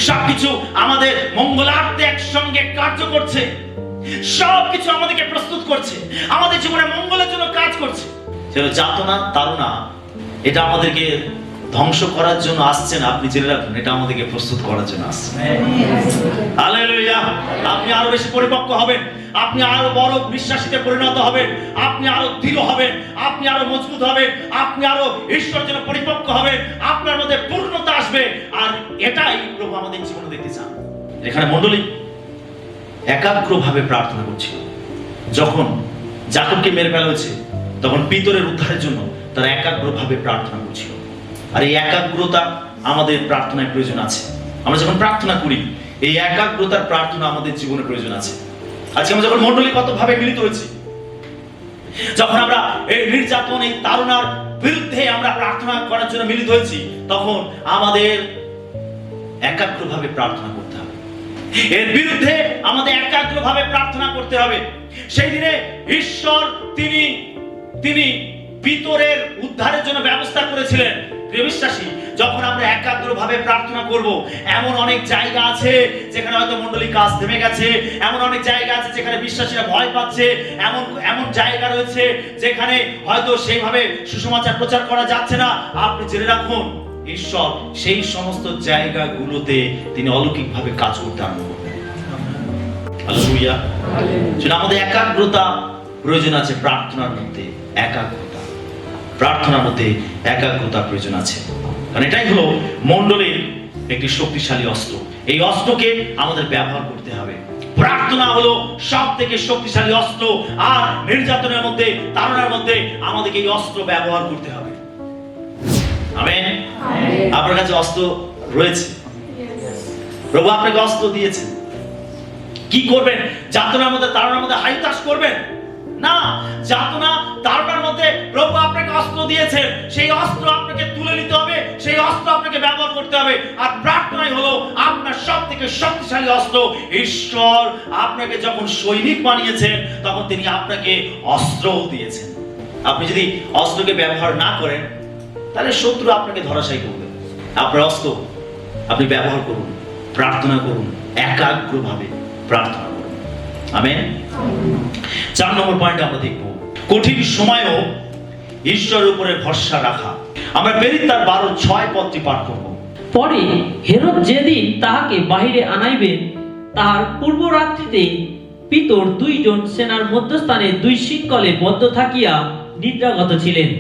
সবকিছু আমাদের মঙ্গলার্থে একসঙ্গে কার্য করছে, সবকিছু আমাদেরকে প্রস্তুত করছে, আমাদের জীবনে মঙ্গলের জন্য কাজ করছে। যাতনা, তাড়না এটা আমাদেরকে ধ্বংস করার জন্য আসছে না, আপনি জেনে রাখুন, এটা আমাদেরকে প্রস্তুত করার জন্য আসছে। হালেলুয়া। আপনি আরো বেশি পরিপক্ক হবেন, আপনি আরো বড় বিশ্বাসীতে পরিণত হবেন, আপনি আরো দৃঢ় হবেন, আপনি আরো মজবুত হবেন, আপনি আরো ঈশ্বরের জন্য পরিপক্ক হবেন, আপনার মধ্যে পূর্ণতা আসবে। আর এটাই প্রভু আমাদের জীবনে দেখতে চান। এখানে মণ্ডলী একাগ্রভাবে প্রার্থনা করছিল। যখন যাকবকে মেরে ফেলা হয়েছে, তখন পিতরের উদ্ধারের জন্য তারা একাগ্রভাবে প্রার্থনা করছিল। আর এই একাগ্রতা আমাদের প্রার্থনায় প্রয়োজন আছে। আমরা যখন প্রার্থনা করি, এই একাগ্রতার প্রার্থনা আমাদের জীবনে প্রয়োজন আছে। আজকে আমরা যখন মণ্ডলীগতভাবে মিলিত হয়েছি, যখন আমরা এই নির্যাতন, এই তাড়নার বিরুদ্ধে আমরা প্রার্থনা করার জন্য মিলিত হয়েছি, তখন আমাদের একাগ্রভাবে প্রার্থনা করতে হবে। এর বিরুদ্ধে আমাদের একাগ্রভাবে প্রার্থনা করতে হবে। সেই দিনে ঈশ্বর তিনি ভিতরের উদ্ধারের জন্য ব্যবস্থা করেছিলেন। প্রিয় বিশ্বাসী, যখন আমরা একাগ্রভাবে প্রার্থনা করব, এমন অনেক জায়গা আছে যেখানে হয়তো মণ্ডলী কাজ থেমে গেছে, এমন অনেক জায়গা আছে যেখানে বিশ্বাসীরা ভয় পাচ্ছে, এমন জায়গা রয়েছে যেখানে হয়তো সেইভাবে সুসমাচার প্রচার করা যাচ্ছে না। আপনি জেনে রাখুন, ঈশ্বর সেই সমস্ত জায়গাগুলোতে তিনি অলৌকিকভাবে কাজ করতে আরম্ভ করবেন। হালেলুয়া। সেটা আমাদের একাগ্রতা প্রয়োজন আছে, প্রার্থনার মধ্যে একাগ্রতা, প্রার্থনার মধ্যে একাগ্রতা প্রয়োজন আছে। কারণ এটাই হলো মণ্ডলীর একটি শক্তিশালী অস্ত্র। এই অস্ত্রকে আমাদের ব্যবহার করতে হবে। প্রার্থনা হলো সব থেকে শক্তিশালী অস্ত্র, আর নির্যাতনের মধ্যে, তাড়নার মধ্যে আমাদেরকে এই অস্ত্র ব্যবহার করতে হবে। আমেন। আপনার কাছে অস্ত্র রয়েছে, প্রভু আপনাকে অস্ত্র দিয়েছেন। কি করবেন? যাতনার মধ্যে, তাড়নার মধ্যে হাইতাশ করবেন না। যাতনা তাড়নার মধ্যে প্রভু আপনাকে অস্ত্র দিয়েছেন, সেই অস্ত্র আপনাকে তুলে নিতে হবে, সেই অস্ত্র আপনাকে ব্যবহার করতে হবে। আর প্রার্থনাই হলো আপনার সব থেকে শক্তিশালী অস্ত্র। ঈশ্বর আপনাকে যখন সৈনিক বানিয়েছেন, তখন তিনি আপনাকে অস্ত্রও দিয়েছেন। আপনি যদি অস্ত্রকে ব্যবহার না করেন, তাহলে শত্রু আপনাকে ধরাশায়ী করবে। আপনার অস্ত্র আপনি ব্যবহার করুন, প্রার্থনা করুন, একাগ্রভাবে প্রার্থনা করুন। আমেন। 4 নম্বর পয়েন্ট আমরা দেখব, কঠিন সময়েও ঈশ্বরের উপরে ভরসা রাখা। আমরা প্রেরিত তার 12:6 পদটি পাঠ করব। পরে হেরোদ যেদিন তাহাকে বাহিরে আনাইবেন, তাহার পূর্ব রাত্রিতে পিতর 2 জন সেনার মধ্যস্থানে 2 শৃঙ্খলে বদ্ধ থাকিয়া নিদ্রাগত ছিলেন,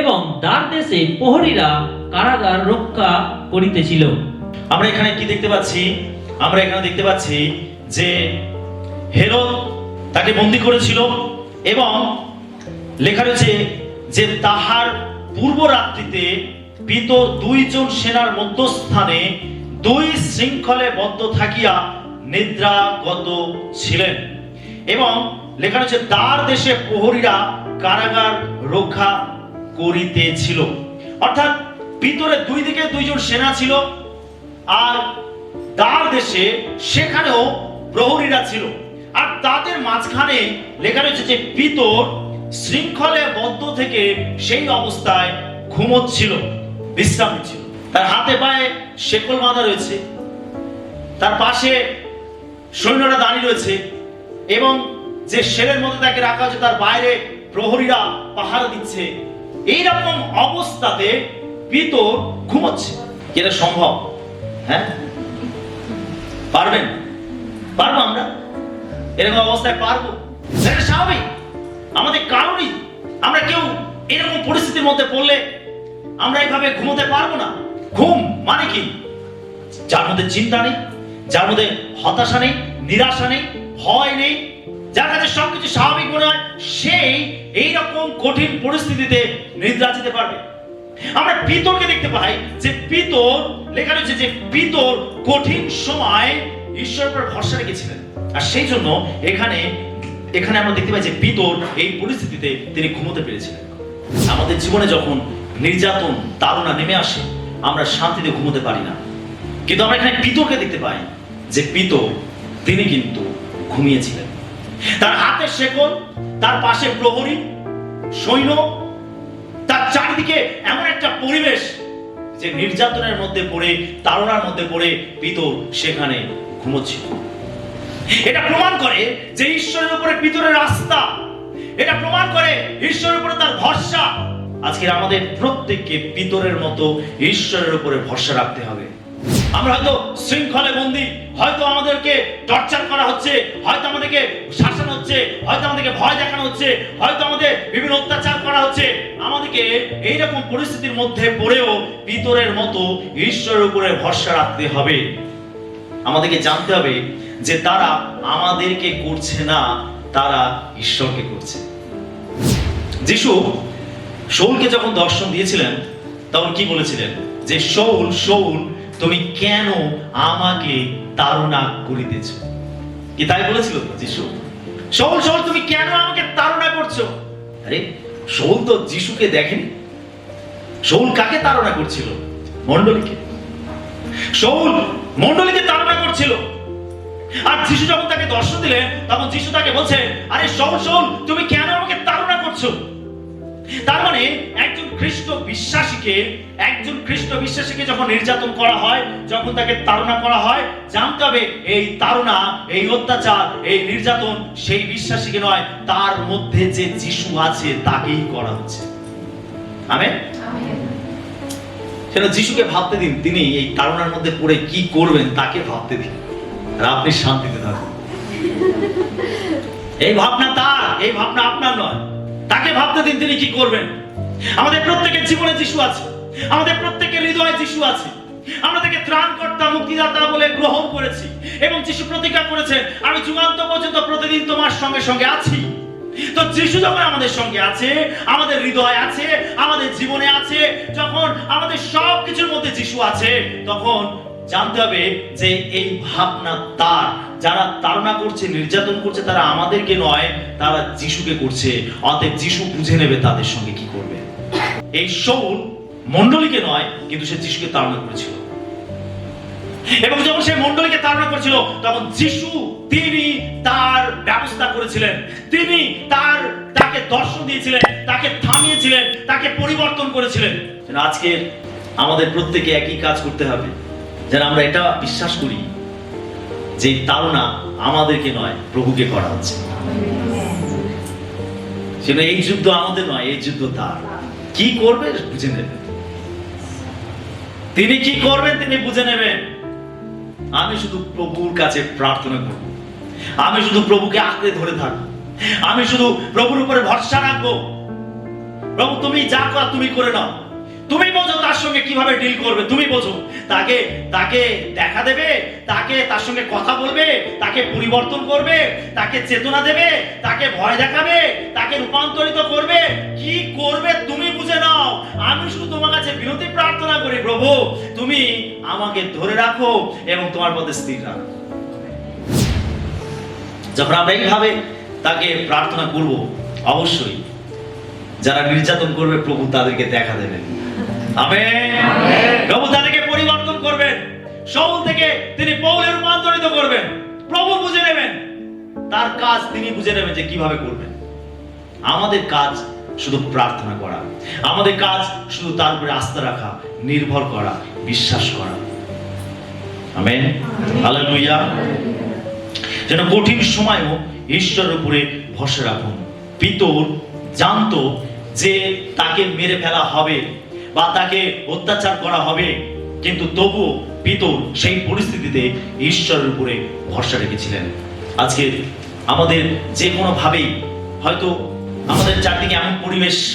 এবং দ্বার দেশে প্রহরীরা কারাগার রক্ষা করিতেছিল। আমরা এখানে কি দেখতে পাচ্ছি? আমরা এখানে দেখতে পাচ্ছি যে হেরোদ তাকে বন্দী করেছিল, এবং লেখা রয়েছে যে তাহার পূর্ব রাত্রিতে পিতর 2 জন সেনার মধ্যস্থানে 2 শৃঙ্খলে বদ্ধ থাকিয়া নিদ্রাগত ছিলেন, এবং লেখা রয়েছে দ্বার দেশে প্রহরীরা কারাগার রক্ষা করিতেছিল। অর্থাৎ পিতরের 2 দিকে 2 জন সেনা ছিল, আর দ্বার দেশে সেখানেও প্রহরীরা ছিল, আর তাদের মাঝখানে লেখা রয়েছে যে পিতর শৃঙ্খলে বদ্ধ থেকে সেই অবস্থায় ঘুমোচ্ছিল, বিশ্রাম নিচ্ছিল। তার হাতে পায়ে শেকল বাঁধা রয়েছে, তার পাশে সৈন্যরা দাঁড়িয়ে রয়েছে, এবং যে সেলের মধ্যে তাকে রাখা হয়েছে তার বাইরে প্রহরীরা পাহারা দিচ্ছে। এইরকম অবস্থাতে পিতর ঘুমোচ্ছে। এটা সম্ভব? হ্যাঁ, পারবেন? পারবো আমরা এরকম অবস্থায়? পারবো? সেটা স্বাভাবিক। আমাদের কারণই আমরা কেউ এরকম পরিস্থিতির মধ্যে পড়লে আমরা এইভাবে ঘুমোতে পারবো না। ঘুম মানে কি? যার মধ্যে চিন্তা নেই, যার মধ্যে হতাশা নেই, নিরাশা নেই, ভয় নেই, যার কাছে সবকিছু স্বাভাবিক মনে হয়, সেই এইরকম কঠিন পরিস্থিতিতে নিদ্রা যেতে পারবে। আমরা পিতরকে দেখতে পাই যে পিতর, লেখা রয়েছে যে পিতর কঠিন সময় ঈশ্বরের উপর ভরসা রেখেছিলেন, আর সেই জন্য এখানে আমরা দেখতে পাই যে পিতর এই পরিস্থিতিতে তিনি ঘুমোতে পেরেছিলেন। আমাদের জীবনে যখন নির্যাতন, তাড়না নেমে আসে, আমরা শান্তিতে ঘুমোতে পারি না, কিন্তু আমরা এখানে পিতরকে দেখতে পাই যে পিতর তিনি কিন্তু ঘুমিয়েছিলেন। তার হাতে শেকল, তার পাশে প্রহরী, সৈন্য, তার চারিদিকে এমন একটা পরিবেশ যে নির্যাতনের মধ্যে পড়ে, তাড়নার মধ্যে পড়ে পিতর সেখানে ঘুমোচ্ছিল। এটা প্রমাণ করে যে ঈশ্বরের উপরে পিতরের আস্থা, এটা প্রমাণ করে ঈশ্বরের উপরে তার ভরসা। আজকে আমাদের প্রত্যেককে পিতরের মতো ঈশ্বরের উপরে ভরসা রাখতে হবে। আমরা হয়তো শৃঙ্খলে বন্দী, হয়তো আমাদেরকে টর্চার করা হচ্ছে, হয়তো আমাদেরকে শাসন হচ্ছে, হয়তো আমাদেরকে ভয় দেখানো হচ্ছে, হয়তো আমাদের বিভিন্ন অত্যাচার করা হচ্ছে। আমাদেরকে এইরকম পরিস্থিতির মধ্যে পড়েও পিতরের মতো ঈশ্বরের উপরে ভরসা রাখতে হবে। আমাদেরকে জানতে হবে যে তারা আমাদেরকে করছে না, তারা ঈশ্বরকে করছে। যিশু শাউলকে যখন দর্শন দিয়েছিলেন, তখন কি বলেছিলেন? যে শাউল, শাউল, তুমি কেন আমাকে তাড়না করিতেছ? কি তাই বলেছিল যিশু? শাউল, শাউল, তুমি কেন আমাকে তাড়না করছো? আরে শাউল তো যিশুকে দেখেনি। শাউল কাকে তাড়না করছিল? মণ্ডলীকে। শাউল মণ্ডলীকে তাড়না করছিল। আর যিশু যখন তাকে দর্শন দিলেন, তখন যিশু তাকে বলছে, আরে শাউল, শাউল, তুমি কেন আমাকে তাড়না করছো? তার মানে একজন খ্রিস্ট বিশ্বাসীকে যখন নির্যাতন করা হয়, যখন তাকে তাড়না করা হয়, জানতে হবে এই তাড়না, এই অত্যাচার, এই নির্যাতন সেই বিশ্বাসীকে নয়, তার মধ্যে যে যিশু আছে তাকেই করা হচ্ছে। আমেন। কেন যিশুকে ভাবতে দিন, তিনি এই তাড়নার মধ্যে পড়ে কি করবেন তাকে ভাবতে দিন, আর আপনি শান্তিতে থাকুন। এই ভাবনা তার, এই ভাবনা আপনার নয়। তাকে ভাবতে দিন তিনি কি করবেন। আমাদের প্রত্যেকের জীবনে যিশু আছে, আমাদের প্রত্যেকের হৃদয়ে যিশু আছে। আমরা তাকে ত্রাণকর্তা মুক্তিদাতা বলে গ্রহণ করেছি এবং যিশু প্রতিজ্ঞা করেছেন, আমি যুগান্ত পর্যন্ত প্রতিদিন তোমার সঙ্গে সঙ্গে আছি। তো যিশু যখন আমাদের সঙ্গে আছে, আমাদের হৃদয়ে আছে, আমাদের জীবনে আছে, যখন আমাদের সব কিছুর মধ্যে যিশু আছে, তখন জানতে হবে যে এই ভাবনা তার। যারা তাড়না করছে, নির্যাতন করছে, তারা আমাদেরকে নয়, তারা যিশুকে করছে। অতএব যিশু বুঝে নেবে তাদের সঙ্গে কি করবে। এই শাউল মণ্ডলীকে নয়, কিন্তু সে যিশুকে তাড়না করেছিল। এবং যখন সে মণ্ডলীকে তাড়না করেছিল, তখন যিশু তিনি তার ব্যবস্থা করেছিলেন। তিনি তাকে দর্শন দিয়েছিলেন, তাকে থামিয়েছিলেন, তাকে পরিবর্তন করেছিলেন। আজকে আমাদের প্রত্যেকে একই কাজ করতে হবে, যেন আমরা এটা বিশ্বাস করি যে তাড়না আমাদেরকে নয়, প্রভুকে করা হচ্ছে। সেটা এই যুদ্ধ আমাদের নয়, এই যুদ্ধ তার। কি করবে বুঝে নেবেন, তিনি কি করবেন তিনি বুঝে নেবেন। আমি শুধু প্রভুর কাছে প্রার্থনা করব, আমি শুধু প্রভুকে আঁকড়ে ধরে থাকবো, আমি শুধু প্রভুর উপরে ভরসা রাখবো। প্রভু তুমি যা কর তুমি করে নাও, তুমি বোঝো তার সঙ্গে কিভাবে ডিল করবে, তুমি বোঝো। তাকে দেখা দেবে, তার সঙ্গে কথা বলবে, তাকে পরিবর্তন করবে, তাকে চেতনা দেবে, তাকে ভয় দেখাবে, তাকে রূপান্তরিত করবে। কি করবে তুমি বুঝে নাও। আমি শুধু তোমার কাছে বিনতি প্রার্থনা করি, প্রভু তুমি আমাকে ধরে রাখো এবং তোমার পথে স্থির রাখো। যখন আমরা এইভাবে তাকে প্রার্থনা করব, অবশ্যই যারা নির্যাতন করবে প্রভু তাদেরকে দেখা দেবেন। আমেন। প্রভু তাদেরকে পরিবর্তন করবেন, শাউল থেকে তিনি পৌলে রূপান্তরিত করবেন। প্রভু বুঝে নেবেন তার কাজ, তিনি বুঝে নেবেন যে কিভাবে করবেন। আমাদের কাজ শুধু প্রার্থনা করা, আমাদের কাজ শুধু তার উপরে আস্থা রাখা, নির্ভর করা, বিশ্বাস করা। আমেন। হালেলুয়া। যেন কঠিন সময়ও ঈশ্বরের উপরে ভরসা রাখুন। পিতর জানতো যে তাকে মেরে ফেলা হবে বা তাকে অত্যাচার করা হবে, কিন্তু তবুও পিতর সেই পরিস্থিতিতে ঈশ্বরের উপরে ভরসা রেখেছিলেন। আজকে আমাদের যে কোনো ভাবেই হয়তো আমাদের চারদিকে এমন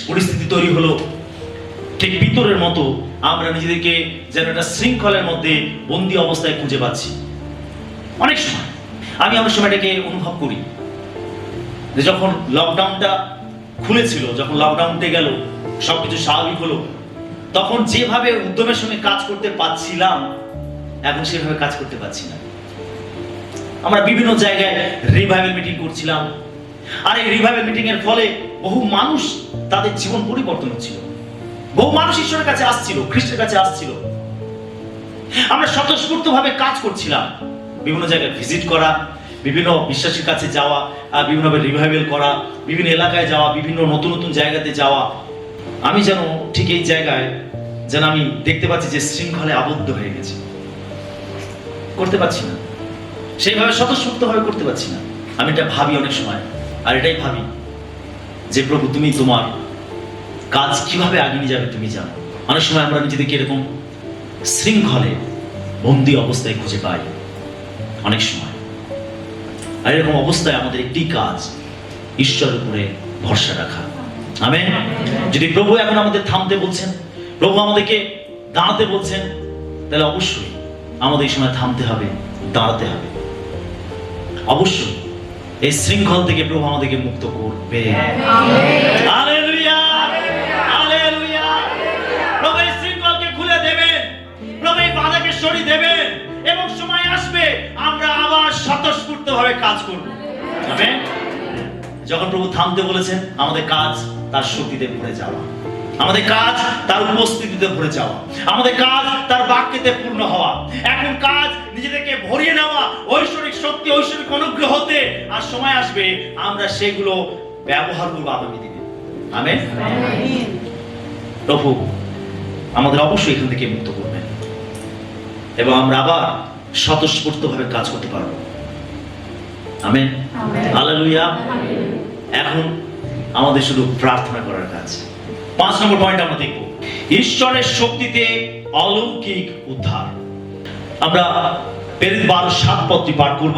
পরিস্থিতি তৈরি হলো, ঠিক পিতরের মতো আমরা নিজেদেরকে যেন একটা শৃঙ্খলের মধ্যে বন্দী অবস্থায় খুঁজে পাচ্ছি। অনেক সময় আমি আমার সময়টাকে অনুভব করি যে যখন লকডাউনটা খুলেছিল, যখন লকডাউন উঠে গেল, সবকিছু স্বাভাবিক হলো, তখন যেভাবে উদ্যমের সঙ্গে কাজ করতে পারছিলাম, এখন সেভাবে কাজ করতে পারছি না। আমরা বিভিন্ন জায়গায় রিভাইভাল মিটিং করছিলাম, আর এই রিভাইভাল মিটিং এর ফলে বহু মানুষ তাদের জীবন পরিবর্তন হচ্ছিল, বহু মানুষ ঈশ্বরের কাছে আসছিল, খ্রিস্টের কাছে আসছিল। আমরা স্বতঃস্ফূর্তভাবে কাজ করছিলাম, বিভিন্ন জায়গায় ভিজিট করা, বিভিন্ন বিশ্বাসীর কাছে যাওয়া, বিভিন্নভাবে রিভাইভাল করা, বিভিন্ন এলাকায় যাওয়া, বিভিন্ন নতুন নতুন জায়গাতে যাওয়া। আমি যেন ঠিক এই জায়গায় যেন আমি দেখতে পাচ্ছি যে শৃঙ্খলে আবদ্ধ হয়ে গেছে, করতে পারছি না, সেইভাবে স্বতঃস্ফূর্তভাবে করতে পারছি না। আমি এটা ভাবি অনেক সময়, আর এটাই ভাবি যে প্রভু তুমি তোমার কাজ কিভাবে আগে নিয়ে যাবে তুমি জানো। অনেক সময় আমরা নিজেদেরকে এরকম শৃঙ্খলে বন্দী অবস্থায় খুঁজে পাই অনেক সময়। আর এরকম অবস্থায় আমাদের একটি কাজ, ঈশ্বরের উপরে ভরসা রাখা। আমেন। যদি প্রভু এখন আমাদের থামতে বলছেন, প্রভু আমাদেরকে দাঁড়াতে বলছেন, তাহলে অবশ্যই আমাদের এই সময় থামতে হবে, দাঁড়াতে হবে। অবশ্যই এই শৃঙ্খল থেকে প্রভু আমাদেরকে মুক্ত করবে। Hallelujah, hallelujah. প্রভু এই শৃঙ্খলকে খুলে দেবেন, প্রভু এই বাধাকে সরিয়ে দেবেন, এবং সময় আসবে আমরা আবার স্বতঃস্ফূর্তভাবে কাজ করব। আমেন। যখন প্রভু থামতে বলেছেন, আমাদের কাজ তার শক্তিতে ভরে যাওয়া, আমাদের কাজ তার উপস্থিতিতে ভরে যাওয়া, আমাদের কাজ তার বাক্যেতে পূর্ণ হওয়া। এখন কাজ নিজেদেরকে ভরিয়ে নেওয়া ঐশ্বরিক শক্তি, ঐশ্বরিক অনুগ্রহতে। আর সময় আসবে আমরা সেগুলো ব্যবহার করবো আগামী দিনে। আমেন। প্রভু আমাদের অবশ্যই এখান থেকে মুক্ত করবেন এবং আমরা আবার স্বতঃস্ফূর্তভাবে কাজ করতে পারবো। আমেন। হালেলুয়া। এখন আমাদের শুধু প্রার্থনা করার কাজ। 5 নম্বর পয়েন্ট আমরা দেখব, ঈশ্বরের শক্তিতে অলৌকিক উদ্ধার। আমরা প্রেরিত 12:7 পদটি পাঠ করব।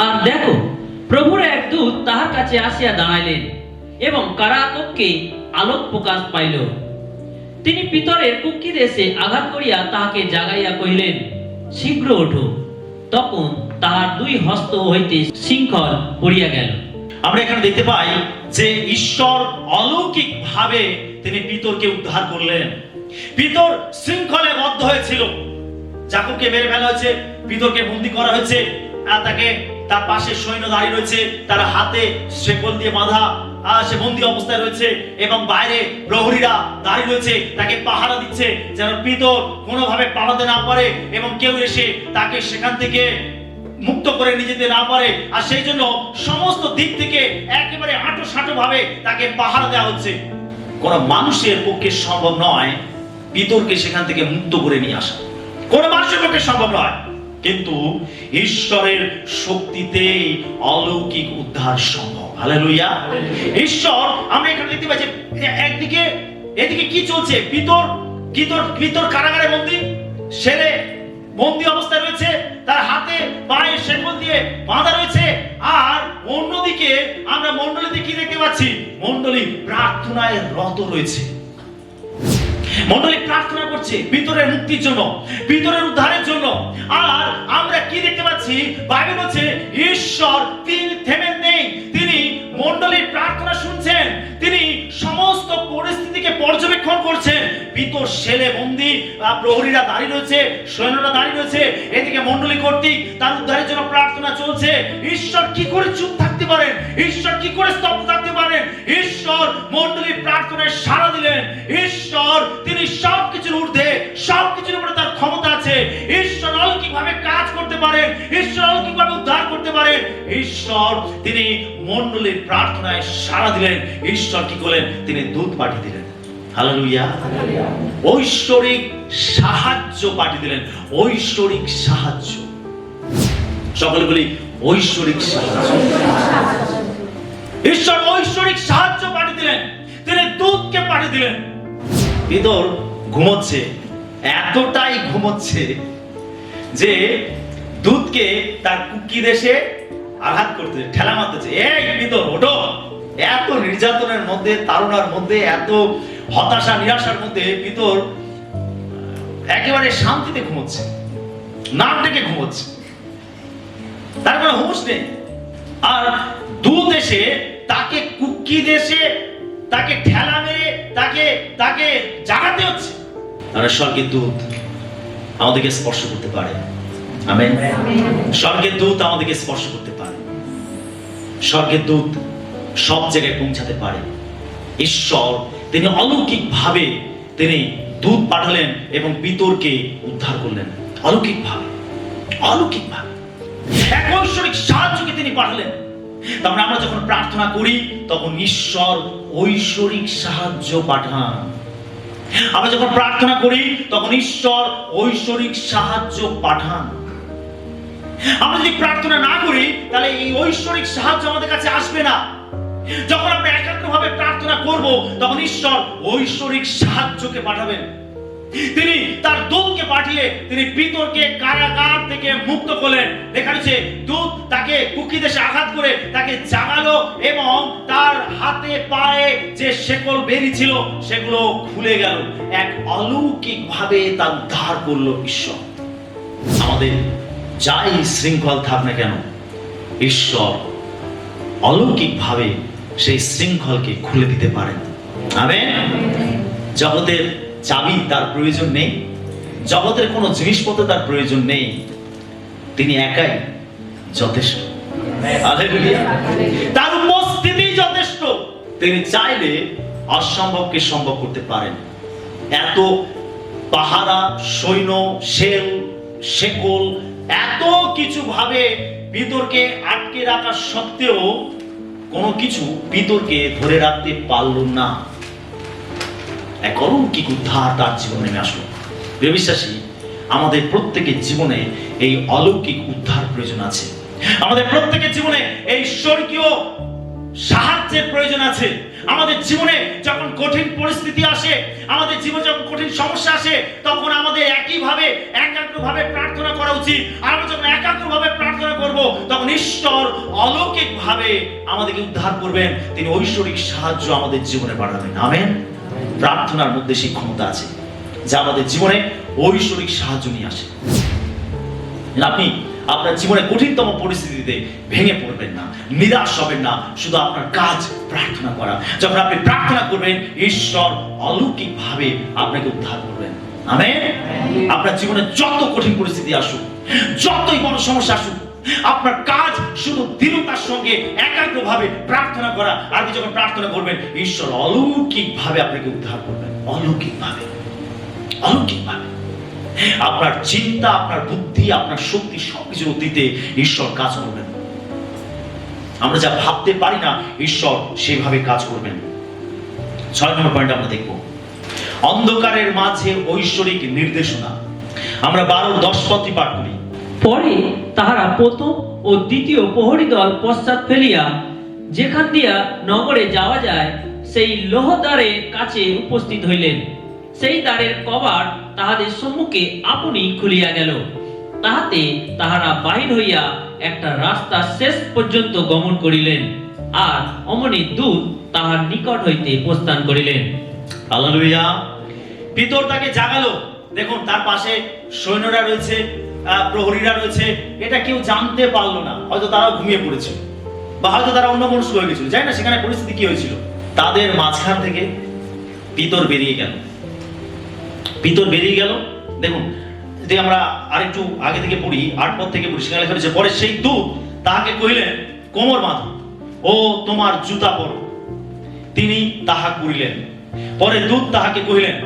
আর দেখো, প্রভুর এক দূত তাহার কাছে আসিয়া দাঁড়াইলেন এবং কারাকক্ষে আলোক প্রকাশ পাইল। তিনি পিতরের কুক্ষি দেশে আঘাত করিয়া তাহাকে জাগাইয়া কহিলেন, শীঘ্র ওঠো। তখন তাহার দুই হস্ত হইতে শৃঙ্খল পড়িয়া গেল। আমরা এখানে দেখতে পাই যে ঈশ্বর অলৌকিক ভাবে তিনি পিতরকে উদ্ধার করলেন। পিতর শৃঙ্খলে বদ্ধ হয়েছিল, যাকবকে মেরে ফেলা হয়েছে, পিতরকে বন্দী করা হয়েছে, আর তাকে তার পাশে সৈন্য দাঁড়িয়ে রয়েছে, তার হাতে শেকল দিয়ে বাঁধা, সে বন্দী অবস্থায় রয়েছে এবং বাইরে প্রহরীরা দাঁড়িয়ে রয়েছে, তাকে পাহারা দিচ্ছে যেন পিতর কোনোভাবে পালাতে না পারে এবং কেউ এসে তাকে সেখান থেকে মুক্ত করে নিয়ে যেতে না পারে। আর সেই জন্য সমস্ত দিক থেকে একেবারে আঁটো ভাবে তাকে পাহারা দেওয়া হচ্ছে। কোন মানুষের পক্ষে সম্ভব নয় পিতরকে সেখান থেকে মুক্ত করে নিয়ে আসা, কোন মানুষের পক্ষে সম্ভব নয়, কিন্তু ঈশ্বরের শক্তিতে অলৌকিক উদ্ধার সম্ভব। হালেলুয়া। ঈশ্বর, আমরা এখানে দেখতে পাচ্ছি একদিকে এদিকে কি চলছে, পিতর কারাগারে বন্দী, ছেলে বন্দী অবস্থায় রয়েছে, তার হাতে পায়ে শেকল দিয়ে বাঁধা রয়েছে। আর অন্যদিকে আমরা মণ্ডলীতে কি দেখতে পাচ্ছি, মণ্ডলী প্রার্থনায় রত রয়েছে, মণ্ডলী প্রার্থনা করছে পিতরের মুক্তির জন্য, পিতরের উদ্ধারের জন্য। আর আমরা কি দেখতে পাচ্ছি, বাইবেল বলছে ঈশ্বর তিনি থেমে নেই, তিনি মণ্ডলীর প্রার্থনা শুনছেন, তিনি সমস্ত পরিস্থিতিকে পর্যবেক্ষণ করছেন। পিতর ছেলে বন্দী, প্রহরীরা দাঁড়িয়ে রয়েছে, সৈন্যরা দাঁড়িয়ে রয়েছে, এদিকে মণ্ডলী কর্তৃক তার উদ্ধারের জন্য প্রার্থনা চলছে। ঈশ্বর কি করে চুপ থাকতে পারেন, ঈশ্বর কি করে স্তব্ধ থাকতে পারেন? ঈশ্বর মণ্ডলীর প্রার্থনায় সাড়া দিলেন। ঈশ্বর তিনি সবকিছুর ঊর্ধ্বে, সবকিছুর উপরে তার ক্ষমতা আছে। ঈশ্বর অলৌকিক ভাবে কাজ করতে পারেন, ঈশ্বর অলৌকিক ভাবে উদ্ধার করতে পারেন। ঈশ্বর তিনি মণ্ডলীর প্রার্থনায় সাড়া দিলেন। ঈশ্বর কি করলেন, তিনি দূত পাঠিয়ে দিলেন। হালেলুয়া। ঐশ্বরিক সাহায্য পাঠিয়ে দিলেন, ঐশ্বরিক সাহায্য। সকলে বলি ঐশ্বরিক সাহায্য। ঈশ্বর ঐশ্বরিক সাহায্য পাঠিয়ে দিলেন, তিনি দূতকে পাঠিয়ে দিলেন। পিতর ঘুমোচ্ছে, এতটাই ঘুমোচ্ছে যে দূতকে তার কুকি দেশে আঘাত করতে, ঠেলা মারতেছে, এই পিতর ওঠো। এত নির্যাতনের মধ্যে, তাড়নার মধ্যে, এত হতাশা নিরাশার মধ্যে পিতর একেবারে শান্তিতে ঘুমোচ্ছে, নাক ডেকে ঘুমোচ্ছে, তার কোনো হুঁশ নেই। আর দূত এসে তাকে কুকি দেশে তাকে ঠেলা মেরে তাকে জাগাতে হচ্ছে। আর স্বর্গের দূত আমাদেরকে স্পর্শ করতে পারে। আমেন। স্বর্গের দূত আমাদেরকে স্পর্শ করতে পারে, স্বর্গের দূত সব জায়গায় পৌঁছাতে পারে। ঈশ্বর তিনি অলৌকিক ভাবে তিনি দূত পাঠালেন এবং পিতরকে উদ্ধার করলেন। অলৌকিক ভাবে, অলৌকিক ভাবে এক ঐশ্বরিক সাহায্যকে তিনি পাঠালেন। তারপরে আমরা যখন প্রার্থনা করি তখন ঈশ্বর ঐশ্বরিক সাহায্য পাঠান। আমরা যখন প্রার্থনা করি তখন ঈশ্বর ঐশ্বরিক সাহায্য পাঠান। আমরা যদি প্রার্থনা না করি তাহলে এই ঐশ্বরিক সাহায্য আমাদের কাছে আসবে না। যখন আমরা একাগ্রভাবে প্রার্থনা করব তখন ঈশ্বর ঐশ্বরিক সাহায্যকে পাঠাবেন। তিনি তার দূতকে পাঠিয়ে তিনি পিতরকে কারাগার থেকে মুক্ত করলেন। দেখা যাচ্ছে দূত তাকে কুকি দেশে আঘাত করে তাকে জাগালো এবং তার হাতে পায়ে যে শেকল বেরিয়েছিল সেগুলো খুলে গেল। এক অলৌকিক ভাবে তার উদ্ধার করলো ঈশ্বর। আমাদের যাই শৃঙ্খল থাক না কেন, ঈশ্বর অলৌকিক ভাবে সেই শৃঙ্খলকে খুলে দিতে পারেন। আমেন। জগতের চাবি তার প্রয়োজন নেই, জগতের কোনো জিনিসপত্র তার প্রয়োজন নেই, তিনি একাই যথেষ্ট। হালেলুয়া। তার উপস্থিতি যথেষ্ট। তিনি চাইলে অসম্ভবকে সম্ভব করতে পারেন। এত পাহারা, সৈন্য, শেল, শেকল, এত কিছু ভাবে পিতরকে আটকে রাখা সত্ত্বেও কোনো কিছু পিতরকে ধরে রাখতে পারল না। এক অলৌকিক উদ্ধার তার জীবনে নেমে আসলো। প্রিয় বিশ্বাসী, আমাদের প্রত্যেকের জীবনে এই অলৌকিক উদ্ধার প্রয়োজন আছে। আমাদের প্রত্যেকের জীবনে এই স্বর্গীয় সাহায্যের প্রয়োজন আছে। আমাদের জীবনে যখন কঠিন পরিস্থিতি আসে, আমাদের জীবনে যখন কঠিন সমস্যা আসে, তখন আমাদের একইভাবে একাগ্রভাবে প্রার্থনা করা উচিত। আর আমরা যখন একাগ্রভাবে প্রার্থনা করব, তখন ঈশ্বর অলৌকিকভাবে আমাদেরকে উদ্ধার করবেন। তিনি ঐশ্বরিক সাহায্য আমাদের জীবনে পাঠাবেন। আমেন। প্রার্থনার মধ্যে সেই ক্ষমতা আছে যা আমাদের জীবনে ঐশ্বরিক সাহায্য নিয়ে আসে। আপনি আপনার জীবনে কঠিনতম পরিস্থিতিতে ভেঙে পড়বেন না, নিরাশ হবেন না। শুধু আপনার কাজ প্রার্থনা করা। যখন আপনি প্রার্থনা করবেন, ঈশ্বর অলৌকিকভাবে আপনাকে উদ্ধার করবেন। আমেন। আপনার জীবনে যত কঠিন পরিস্থিতি আসুক, যতই বড় সমস্যা আসুক, আপনার কাজ শুধু দৃঢ়তার সঙ্গে একাগ্রভাবে প্রার্থনা করা। আর আপনি যখন প্রার্থনা করবেন, ঈশ্বর অলৌকিকভাবে আপনাকে উদ্ধার করবেন। অলৌকিকভাবে, অলৌকিকভাবে। আপনার চিন্তা, আপনার বুদ্ধি, আপনার শক্তি সবকিছুর অতীতে ঈশ্বর কাজ করবেন। আমরা যা ভাবতে পারি না, ঈশ্বর সেভাবে কাজ করবেন। 6 নম্বর পয়েন্ট আমরা দেখব, অন্ধকারের মাঝে ঐশ্বরিক নির্দেশনা। আমরা 12-10 পদটি পাঠ করি। পরে তাহারা প্রথম ও দ্বিতীয় প্রহরী দল পশ্চাৎ ফেলিয়া যেখান দিয়া নগরে যাওয়া যায় সেই লোহদ্বারের কাছে উপস্থিত হইলেন। সেই দ্বারের কবাট তাহাদের সম্মুখে আপনি খুলিয়া গেল। তাহাতে তাহারা বাহির হইয়া একটা রাস্তা শেষ পর্যন্ত গমন করিলেন, আর অমনি দূত তাহার নিকট হইতে প্রস্থান করিলেন। হালেলুয়া। পিতর তাকে জাগালো। দেখুন, তার পাশে সৈন্যরা রয়েছে, প্রহরীরা রয়েছে। এটা কেউ জানতে পারলো না। হয়তো তারা ঘুমিয়ে পড়েছিল, বা হয়তো তারা অন্য মনস্ক হয়ে গেছিল, জানি না সেখানে পরিস্থিতি কি হয়েছিল। তাদের মাঝখান থেকে পিতর বেরিয়ে গেল। পিতর বেরিয়ে গেল। দেখুন, যদি আমরা আরেকটু আগে থেকে পড়ি, 8 পদ থেকে পড়ি, সেখানে লেখা রয়েছে, পরে সেই দূত তাহাকে কহিলেন, কোমর বাঁধো ও তোমার জুতা পরো। তিনি তাহা করিলেন। পরে দূত তাহাকে কহিলেন,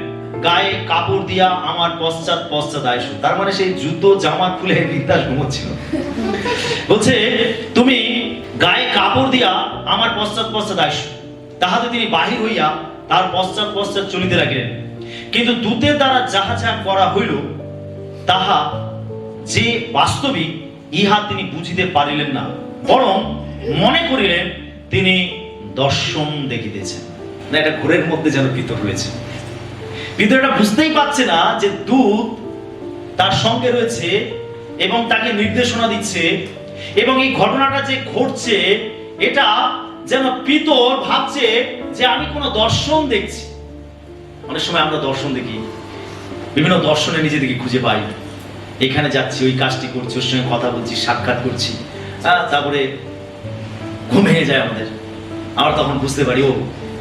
গায়ে কাপড় দিয়া আমার পশ্চাৎ পশ্চাৎ আইসো। তার মানে সেই জুতো জামা খুলে বিদ্যাস ঘুমোচ্ছিল। বলছে, তুমি গায়ে কাপড় দিয়া আমার পশ্চাৎ পশ্চাৎ আইসো। তাহাতে তিনি বাহির হইয়া তার পশ্চাৎ পশ্চাৎ চলিতে লাগিলেন। কিন্তু দূতের দ্বারা যাহা যাহা করা হইল, তাহা যে বাস্তবিক ইহা তিনি বুঝিতে পারিলেন না, বরং মনে করিলেন তিনি দর্শন দেখিতেছেন। না, এটা ঘোরের মধ্যে যেন পিতর রয়েছে। পিতর এটা বুঝতেই পারছে না যে দূত তার সঙ্গে রয়েছে এবং তাকে নির্দেশনা দিচ্ছে, এবং এই ঘটনাটা যে ঘটছে, এটা যেন পিতর ভাবছে যে আমি কোনো দর্শন দেখছি। অনেক সময় আমরা দর্শন দেখি, বিভিন্ন দর্শনে নিজেদেরকে খুঁজে পাই। এখানে যাচ্ছি, ওই কাজটি করছি, ওর সঙ্গে কথা বলছি, সাক্ষাৎ করছি, তারপরে ঘুম ভেঙে যায় আমাদের। আমরা তখন বুঝতে পারি, ও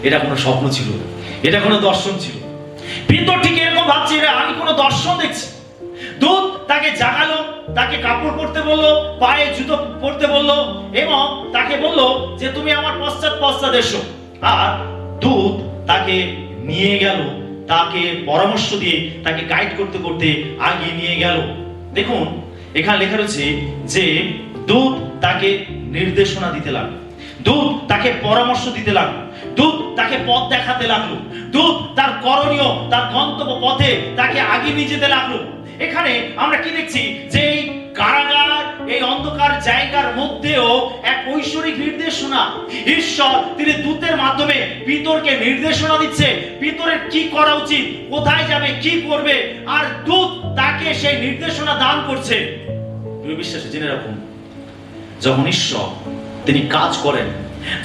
এটা কোনো স্বপ্ন ছিল, এটা কোনো দর্শন ছিল। পিতর ঠিক এরকম ভাবছে, আমি কোনো দর্শন দেখছি। দূত তাকে জাগালো, তাকে কাপড় পরতে বললো, পায়ে জুতো পরতে বললো, এবং তাকে বললো যে তুমি আমার পশ্চাৎ পশ্চাৎ এসো। আর দূত তাকে নিয়ে গেল, তাকে পরামর্শ দিয়ে, তাকে গাইড করতে করতে আগিয়ে নিয়ে গেল। দেখুন, এখানে লেখা রয়েছে যে দূত তাকে নির্দেশনা দিতে লাগলো, দূত তাকে পরামর্শ দিতে লাগলো, দূত তাকে পথ দেখাতে লাগলো, দূত তার করণীয়, তার গন্তব্য পথে তাকে আগিয়ে নিয়ে যেতে লাগলো। এখানে আমরা কি দেখছি, যে এই কারাগার, এই অন্ধকার জায়গার মধ্যেও এক ঐশ্বরিক নির্দেশনা। ঈশ্বর তিনি দূতের মাধ্যমে পিতরকে নির্দেশনা দিচ্ছে, পিতরের কি করা উচিত, কোথায় যাবে, কি করবে, আর দূত তাকে সেই নির্দেশনা দান করছে। বিশ্বাসে জেনে রাখুন, যখন ঈশ্বর তিনি কাজ করেন,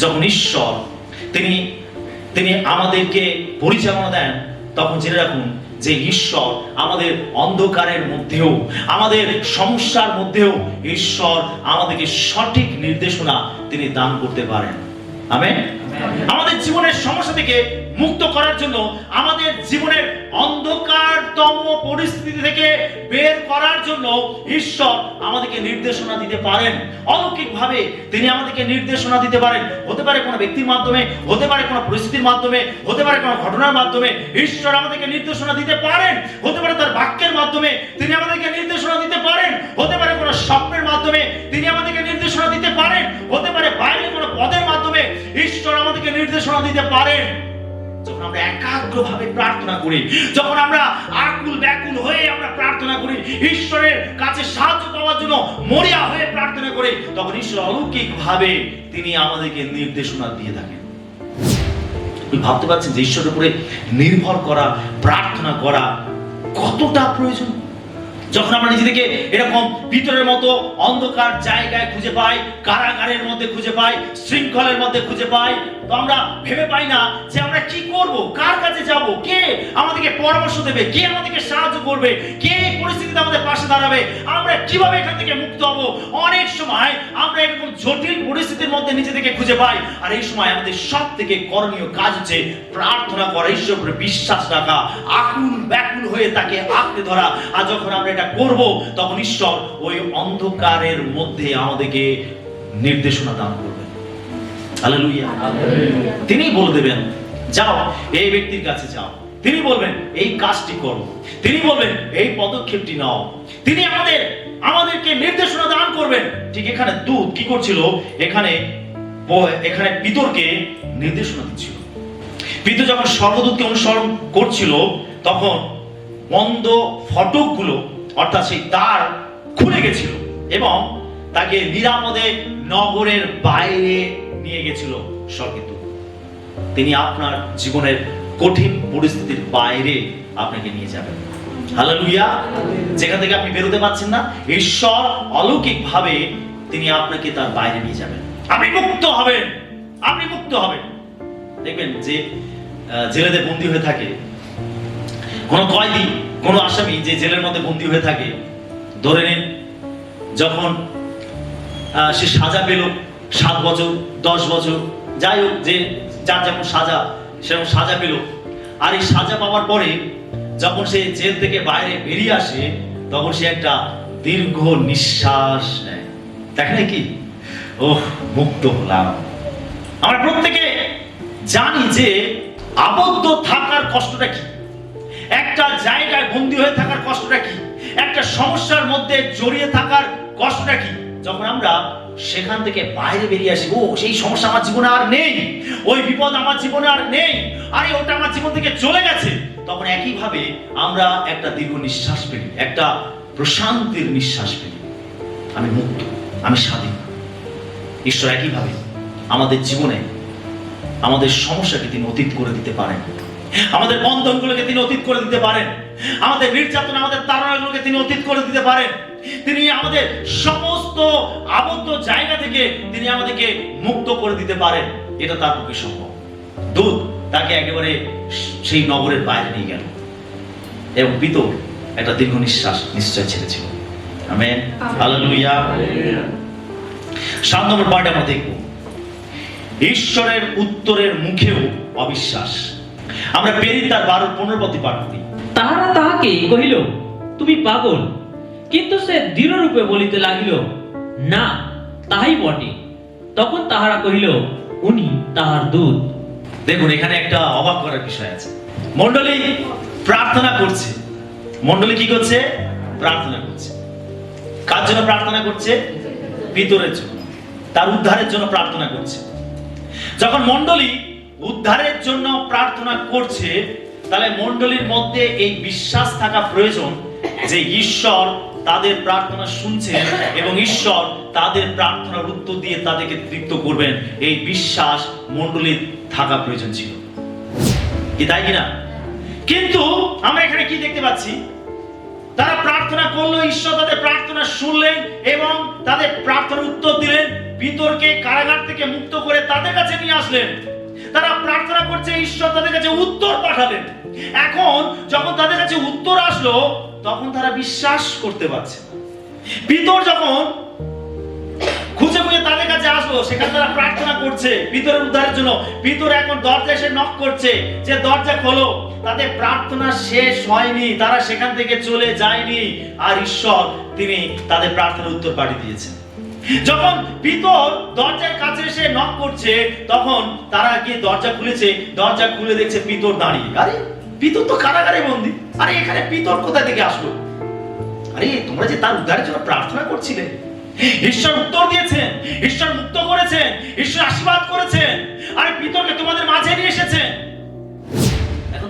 যখন ঈশ্বর তিনি আমাদেরকে পরিচালনা দেন, তখন জেনে রাখুন যে ঈশ্বর আমাদের অন্ধকারের মধ্যেও, আমাদের সমস্যার মধ্যেও ঈশ্বর আমাদেরকে সঠিক নির্দেশনা তিনি দান করতে পারেন। আমেন। আমাদের জীবনের সমস্যা থেকে মুক্ত করার জন্য, আমাদের জীবনের অন্ধকারতম পরিস্থিতি থেকে বের করার জন্য ঈশ্বর আমাদেরকে নির্দেশনা দিতে পারেন। অলৌকিকভাবে তিনি আমাদেরকে নির্দেশনা দিতে পারেন। হতে পারে কোনো ব্যক্তির মাধ্যমে, হতে পারে কোনো পরিস্থিতির মাধ্যমে, হতে পারে কোনো ঘটনার মাধ্যমে ঈশ্বর আমাদেরকে নির্দেশনা দিতে পারেন। হতে পারে তার বাক্যের মাধ্যমে তিনি আমাদেরকে নির্দেশনা দিতে পারেন। হতে পারে কোনো স্বপ্নের মাধ্যমে তিনি আমাদেরকে নির্দেশনা দিতে পারেন। হতে পারে বাইরের কোনো পদের মাধ্যমে ঈশ্বর আমাদেরকে নির্দেশনা দিতে পারেন। যখন আমরা একাগ্রভাবে প্রার্থনা করি, যখন আমরা আকুল ব্যাকুল হয়ে আমরা প্রার্থনা করি, ঈশ্বরের কাছে সাহায্য পাওয়ার জন্য মরিয়া হয়ে প্রার্থনা করি, তখন ঈশ্বর অলৌকিকভাবে তিনি আমাদেরকে নির্দেশনা দিয়ে থাকেন। আপনি ভাবতে পারছেন যে ঈশ্বরের উপরে নির্ভর করা, প্রার্থনা করা কতটা প্রয়োজন। যখন আমরা নিজেদেরকে এরকম ভিতরের মতো অন্ধকার জায়গায় খুঁজে পাই, কারাগারের মধ্যে খুঁজে পাই, শৃঙ্খলের মধ্যে খুঁজে পাই, তো আমরা ভেবে পাই না যে আমরা কি করব, কার কাছে যাব, কে আমাদেরকে পরামর্শ দেবে, কে আমাদেরকে সাহায্য করবে, কে এই পরিস্থিতিতে আমাদের পাশে দাঁড়াবে, আমরা কিভাবে এখান থেকে মুক্ত হব। অনেক সময় আমরা এরকম জটিল পরিস্থিতির মধ্যে নিজেদেরকে খুঁজে পাই, আর এই সময় আমাদের সব থেকে করণীয় কাজ হচ্ছে প্রার্থনা করা, ঈশ্বরের উপরে বিশ্বাস রাখা, আকুল ব্যাকুল হয়ে তাকে আঁকড়ে ধরা। আর যখন আমরা এটা করব, তখন ঈশ্বর ওই অন্ধকারের মধ্যে আমাদেরকে নির্দেশনা দান করবেন। হালেলুয়া। তিনি বলে দেবেন, যাও এই ব্যক্তির কাছে যাও, তিনি বলবেন এই কাজটি করো, তিনি বলবেন এই পদক্ষেপটি নাও, তিনি আমাদেরকে নির্দেশনা দান করবেন। ঠিক এখানে দূত কি করছিল, এখানে পিতরকে নির্দেশনা দিচ্ছিল। পিতর যখন স্বর্গদূতকে অনুসরণ করছিল, তখন বন্ধ ফটকগুলো অর্থাৎ সেই দ্বার খুলে গেছিল এবং তাকে নিরাপদে নগরের বাইরে নিয়ে গেছিল স্বর্গদূত। তিনি আপনার জীবনের কঠিন পরিস্থিতির বাইরে আপনাকে নিয়ে যাবেন। হালেলুয়া। যেখান থেকে আপনি বেরোতে পারছেন না, ঈশ্বর অলৌকিকভাবে তিনি আপনাকে তার বাইরে নিয়ে যাবেন। আপনি মুক্ত হবেন, আপনি মুক্ত হবেন। দেখবেন যে জেলেতে বন্দী হয়ে থাকে কোন কয়েদি, কোন আসামি যে জেলের মধ্যে বন্দী হয়ে থাকে, ধরে নিন যখন সে সাজা পেল 7 বছর 10 বছর, যাই হোক, যে যার যেমন সাজা সেরকম সাজা পেল, আর এই সাজা পাওয়ার পরে যখন সে জেল থেকে বাইরে বেরিয়ে আসে, তখন সে একটা দীর্ঘ নিঃশ্বাস নেয়। দেখেন কি, ওহ মুক্ত হলাম। আমরা প্রত্যেকে জানি যে আবদ্ধ থাকার কষ্টটা কি, একটা জায়গায় বন্দী হয়ে থাকার কষ্টটা কি, একটা সমস্যার মধ্যে জড়িয়ে থাকার কষ্টটা কি। যখন আমরা সেখান থেকে বাইরে বেরিয়ে আসি, ও সেই সমস্যা আমার জীবনে আর নেই, ওই বিপদ আমার জীবনে আর নেই, আরে ওটা আমার জীবন থেকে চলে গেছে, তখন একইভাবে আমরা একটা দীর্ঘ নিঃশ্বাস ফেলি, একটা প্রশান্তির নিঃশ্বাস ফেলি। আমি মুক্ত, আমি স্বাধীন। ঈশ্বর একইভাবে আমাদের জীবনে আমাদের সমস্যাকে তিনি অতীত করে দিতে পারেন, আমাদের বন্ধনগুলোকে তিনি অতীত করে দিতে পারেন, আমাদের নির্যাতন, আমাদের তাড়নাগুলোকে তিনি অতীত করে দিতে পারেন। তিনি আমাদের সমস্ত আবদ্ধ জায়গা থেকে তিনি আমাদেরকে মুক্ত করে দিতে পারেন। এটা তার পক্ষে সম্ভব। দূত তাকে একেবারে সেই নগরের বাইরে নিয়ে গেল এবং পিতর একটা দীর্ঘ নিঃশ্বাস নিশ্চয় ছেড়েছিল। Amen, hallelujah. 7 নম্বর পয়েন্ট আমরা দেখব, ঈশ্বরের উত্তরের মুখেও অবিশ্বাস। আমরা প্রেরিত তার 12-15 পাঠ করি। তাহারা তাহাকে কহিল, তুমি পাগল। কিন্তু সে দৃঢ়রূপে বলিতে লাগিল, না, তাহাই বটে। তখন তাহারা কহিল, উনি তাহার দূত। দেখুন, এখানে একটা অবাক করার বিষয় আছে। মণ্ডলী প্রার্থনা করছে। মণ্ডলী কি করছে? প্রার্থনা করছে। কার জন্য প্রার্থনা করছে? পিতরের জন্য, তার উদ্ধারের জন্য প্রার্থনা করছে। যখন মণ্ডলী উদ্ধারের জন্য প্রার্থনা করছে, তাহলে মণ্ডলীর মধ্যে এই বিশ্বাস থাকা প্রয়োজন যে ঈশ্বর তাদের প্রার্থনা শুনছেন এবং ঈশ্বর তাদের প্রার্থনার উত্তর দিয়ে তাদেরকে তৃপ্ত করবেন। এই বিশ্বাস মণ্ডলীর থাকা প্রয়োজন ছিল, কি তাই কিনা? কিন্তু আমরা এখানে কি দেখতে পাচ্ছি? তারা প্রার্থনা করলো, ঈশ্বর তাদের প্রার্থনা শুনলেন এবং তাদের প্রার্থনার উত্তর দিলেন। পিতরকে কারাগার থেকে মুক্ত করে তাদের কাছে নিয়ে আসলেন। তারা প্রার্থনা করছে, ঈশ্বর তাদের কাছে উত্তর পাঠালেন। এখন যখন তাদের কাছে উত্তর আসলো, তখন তারা বিশ্বাস করতে পারছে। পিতর যখন খুঁজে খুঁজে তাদের কাছে আসলো, সেখানে তারা প্রার্থনা করছে পিতরের উদ্ধারের জন্য। পিতর এখন দরজা এসে নক করছে যে দরজা খোলো। তাদের প্রার্থনা শেষ হয়নি, তারা সেখান থেকে চলে যায়নি, আর ঈশ্বর তিনি তাদের প্রার্থনার উত্তর পাঠিয়ে দিয়েছেন। যখন পিতর দরজার কাছে এসে নক করছে, তখন তারা গিয়ে দরজা খুলেছে। দরজা খুলে দেখছে পিতর দাঁড়িয়ে। আরে পিতর তো কারাগারে বন্দী, আরে এখানে পিতর কোথা থেকে আসলো? আরে তোমরা যে তার উদ্ধারের জন্য প্রার্থনা করছিলে, ঈশ্বর উত্তর দিয়েছেন, ঈশ্বর মুক্ত করেছেন, ঈশ্বর আশীর্বাদ করেছেন, আরে পিতরকে তোমাদের মাঝে নিয়ে এসেছেন।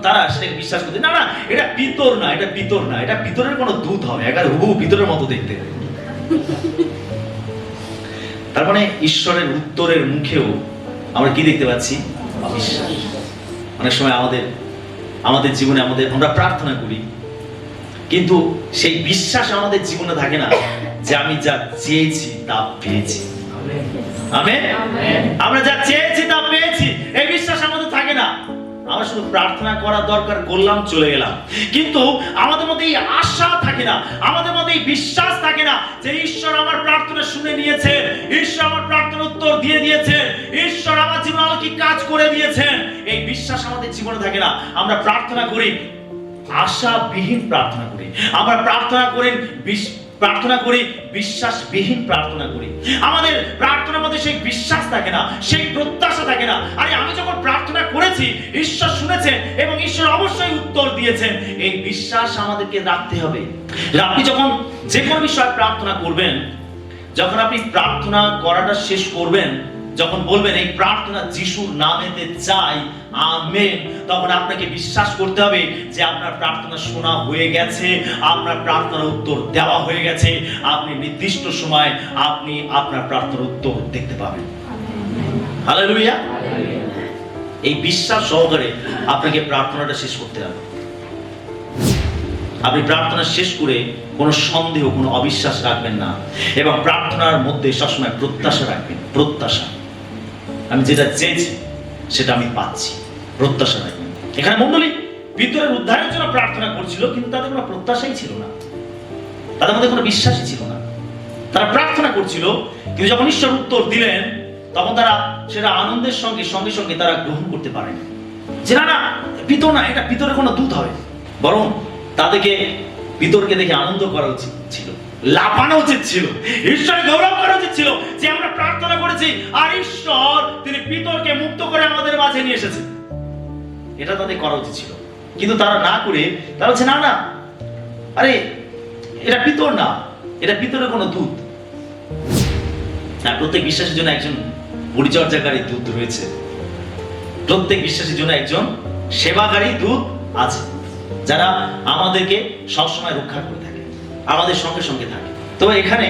তারা সেটাকে বিশ্বাস করতে, না না এটা পিতর না, এটা পিতর না, এটা পিতরের কোনো দূত হবে, একেবারে হুবহু পিতরের মতো দেখতে। তার মানে ঈশ্বরের উত্তরের মুখেও আমরা কি দেখতে পাচ্ছি? অবিশ্বাস। অনেক সময় আমাদের জীবনে আমরা প্রার্থনা করি, কিন্তু সেই বিশ্বাস আমাদের জীবনে থাকে না যে আমি যা চেয়েছি তা পেয়েছি। আমেন। আমরা যা চেয়েছি তা পেয়েছি, এই বিশ্বাস আমাদের থাকে না। আমরা শুধু প্রার্থনা করার দরকার, করলাম, চলে গেলাম, কিন্তু আমাদের মধ্যে এই আশা থাকে না, আমাদের মধ্যে এই বিশ্বাস থাকে না যে ঈশ্বর আমার প্রার্থনা শুনে নিয়েছেন, ঈশ্বর আমার প্রার্থনার উত্তর দিয়ে দিয়েছেন, ঈশ্বর আমার জীবনে অলৌকিক কাজ করে দিয়েছেন। এই বিশ্বাস আমাদের জীবনে থাকে না। আমরা প্রার্থনা করি, আশাবিহীন প্রার্থনা করি, আমরা প্রার্থনা করি বিশ্বাসবিহীন প্রার্থনা করি। আমাদের প্রার্থনার মধ্যে সেই বিশ্বাস থাকে না, সেই প্রত্যাশা থাকে না। আরে আমি যখন প্রার্থনা করেছি, ঈশ্বর শুনেছেন এবং ঈশ্বর অবশ্যই উত্তর দিয়েছেন, এই বিশ্বাস আমাদেরকে রাখতে হবে। আপনি যখন যে কোনো বিষয়ে প্রার্থনা করবেন, যখন আপনি প্রার্থনা করাটা শেষ করবেন, যখন বলবেন এই প্রার্থনা যিশুর নামেতে চাই, আমেন, তখন আপনাকে বিশ্বাস করতে হবে যে আপনার প্রার্থনা শোনা হয়ে গেছে, আপনার প্রার্থনার উত্তর দেওয়া হয়ে গেছে। আপনি নির্দিষ্ট সময় আপনি আপনার প্রার্থনার উত্তর দেখতে পাবেন। হালেলুয়া। এই বিশ্বাস সহকারে আপনাকে প্রার্থনাটা শেষ করতে হবে। আপনি প্রার্থনা শেষ করে কোনো সন্দেহ, কোনো অবিশ্বাস রাখবেন না, এবং প্রার্থনার মধ্যে সবসময় প্রত্যাশা রাখবেন। প্রত্যাশা, আমি যেটা চেয়েছি সেটা আমি পাচ্ছি, প্রত্যাশা রাখবেন। এখানে মণ্ডলী পিতরের উদ্ধারের জন্য প্রার্থনা করছিল, কিন্তু তাদের কোনো প্রত্যাশাই ছিল না, তাদের মধ্যে কোনো বিশ্বাসই ছিল না। তারা প্রার্থনা করছিল, কিন্তু যখন ঈশ্বর উত্তর দিলেন, তখন তারা সেটা আনন্দের সঙ্গে সঙ্গে তারা গ্রহণ করতে পারেনি। যে না না, পিতর না, এটা পিতরের কোনো দূত হবে। বরং তাদেরকে পিতরকে দেখে আনন্দ করা উচিত ছিল, লাফানো উচিত ছিল, ঈশ্বরের গৌরব করা উচিত ছিল যে আমরা প্রার্থনা করেছি আর ঈশ্বর তিনি পিতরকে মুক্ত করে আমাদের মাঝে নিয়ে এসেছেন। এটা তাদের করা উচিত ছিল, কিন্তু তারা না করে তারা বলছে না না, আরে এটা পিতর না, এটা পিতরের কোনো দূত। প্রত্যেক বিশ্বাসের জন্য একজন পরিচর্যাকারী দূত রয়েছে, প্রত্যেক বিশ্বাসের জন্য একজন সেবাকারী দূত আছে, যারা আমাদেরকে সবসময় রক্ষা করে থাকে, আমাদের সঙ্গে সঙ্গে থাকে। তো এখানে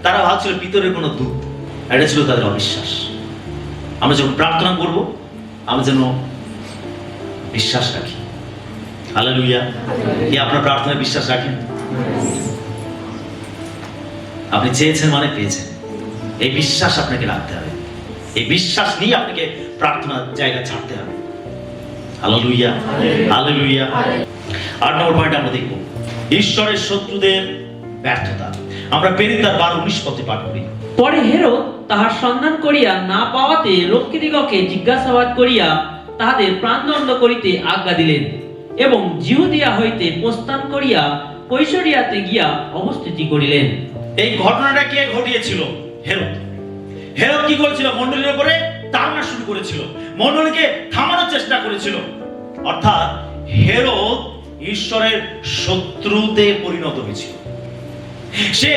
তারা ভাবছিল পিতরের কোনো দূত, এটা ছিল তাদের অবিশ্বাস। আমরা যখন প্রার্থনা করব, আমরা যেন বিশ্বাস রাখি। হালেলুয়া। কি আপনার প্রার্থনায় বিশ্বাস রাখেন? আপনি চেয়েছেন মানে পেয়েছেন, এই বিশ্বাস আপনাকে রাখতে হবে। এই বিশ্বাস নিয়ে আপনাকে প্রার্থনার জায়গা ছাড়তে হবে। Hallelujah, hallelujah. 8 নম্বর পয়েন্ট আমরা দেখব ঈশ্বরের শত্রুদের ব্যর্থতা। আমরা পেরিতার 12-19 পদে পাঠ করি। পরে হেরোদ তাহার সন্ধান করিয়া না পাওয়াতে লোকদিগকে জিজ্ঞাসাবাদ করিয়া তাহাদের প্রাণদণ্ড করিতে আজ্ঞা দিলেন, এবং জিহুদিয়া হইতে প্রস্থান করিয়া কৈশরিয়াতে গিয়া অবস্থিতি করিলেন। এই ঘটনাটা কে ঘটিয়েছিল? হেরোদ। হেরোদ কি করেছিল? মণ্ডলীর উপরে তাড়না শুরু করেছিল, মণ্ডলীকে থামানোর চেষ্টা করেছিল। অর্থাৎ হেরোদ ঈশ্বরের শত্রুতে পরিণত হয়েছিল। সে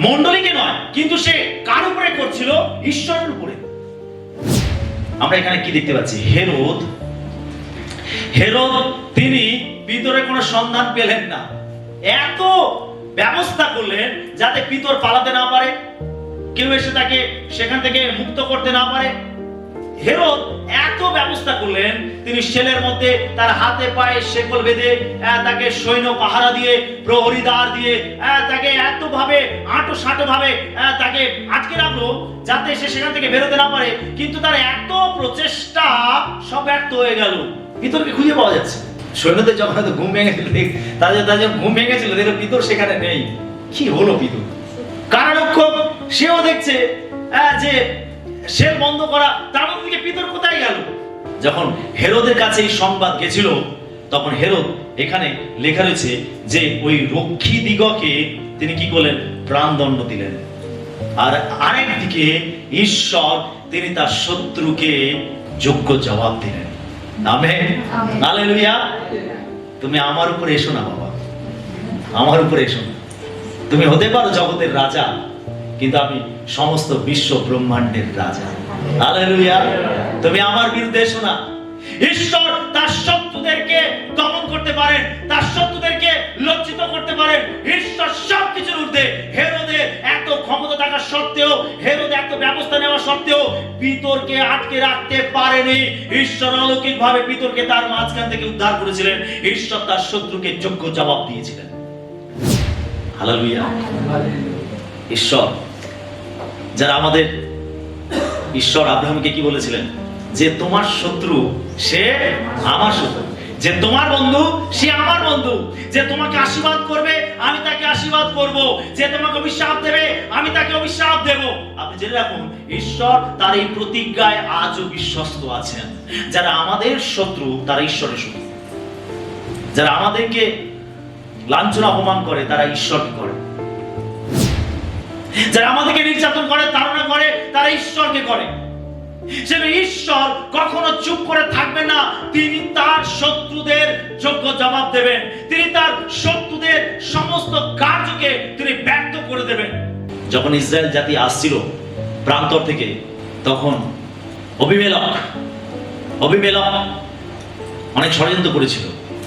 মণ্ডলীকে নয়, কিন্তু সে কার উপরে করছিল? ঈশ্বরের উপরে। আমরা এখানে কি দেখতে পাচ্ছি? হেরোদ তিনি পিতরের কোনো সন্ধান পেলেন না, এত ব্যবস্থা করলেন যাতে পিতর পালাতে না পারে, কেউ এসে তাকে সেখান থেকে মুক্ত করতে না পারে। হেরোদ এত ব্যবস্থা করলেন, তিনি সেলের মধ্যে তার হাতে পায়ে শেকল বেঁধে তাকে সৈন্য পাহারা দিয়ে, প্রহরী দ্বার দিয়ে তাকে এত ভাবে আঁটো সাঁটো ভাবে তাকে আটকে রাখলো যাতে সে সেখান থেকে বেরোতে না পারে। কিন্তু তার এত প্রচেষ্টা সব ব্যর্থ হয়ে গেল। পিতরকে খুঁজে পাওয়া যাচ্ছে। সৈন্যদের যখন হয়তো ঘুম ভেঙেছিল, তাদের ঘুম ভেঙেছিল, দেখলো পিতর সেখানে নেই। কি হলো পিতর? কারারক্ষক সেও দেখছে যে সেল বন্ধ করা, তার মধ্যে পিতর কোথায় গেল? যখন হেরোদের কাছে এই সংবাদ গেছিল, তখন হেরোদ, এখানে লেখা রয়েছে যে ওই রক্ষী দিগকে তিনি কি করলেন? প্রাণদণ্ড দিলেন। আর আরেকদিকে ঈশ্বর তিনি তার শত্রুকে যোগ্য জবাব দিলেন। Amen, hallelujah. তুমি আমার উপরে এসো না বাবা, আমার উপরে এসো না। তুমি হতে পারো জগতের রাজা, কিন্তু আমি সমস্ত বিশ্ব ব্রহ্মাণ্ডের রাজা। হালেলুয়া। তুমি আমার বিরুদ্ধে এসো না। ঈশ্বর তার শত্রুদেরকে পারেন, তার শত্রুদেরকে লজ্জিত করতে পারেন। ঈশ্বর সবকিছুর ঊর্ধ্বে। হেরোদের এত ক্ষমতা থাকা সত্ত্বেও, হেরোদ এত ব্যবস্থা নেওয়া সত্ত্বেও পিতরকে আটকে রাখতে পারেনি। ঈশ্বর অলৌকিকভাবে পিতরকে তার মাঝখান থেকে উদ্ধার করেছিলেন। ঈশ্বর তার শত্রুকে যোগ্য জবাব দিয়েছিলেন। হালেলুয়া। ঈশ্বর যারা আমাদের ঈশ্বর আব্রাহামকে কি বলেছিলেন? যে তোমার শত্রু সে আমার শত্রু, যে তোমার বন্ধু সে আমার বন্ধু, যে তোমাকে আশীর্বাদ করবে আমি তাকে আশীর্বাদ করব, যে তোমাকে অভিশাপ দেবে আমি তাকে অভিশাপ দেব। আপনি জেনে রাখুন, ঈশ্বর তার এই প্রতিজ্ঞায় আজও বিশ্বস্ত আছেন। যারা আমাদের শত্রু তারা ঈশ্বরের শত্রু। যারা আমাদেরকে লাঞ্ছনা অপমান করে তারা ঈশ্বরকে করে। যারা আমাদেরকে নির্যাতন করে, তাড়না করে, তারা ঈশ্বরকে করে। সেটা ঈশ্বর কখনো চুপ করে থাকবে না। তিনি তার শত্রুদের যোগ্য জবাব দেবেন। তিনি তার শত্রুদের সমস্ত কার্যকে তিনি ব্যর্থ করে দেবেন। যখন ইসরায়েল জাতি আসছিল প্রান্তর থেকে, তখন অবিমেলক অনেক ষড়যন্ত্র করেছিল,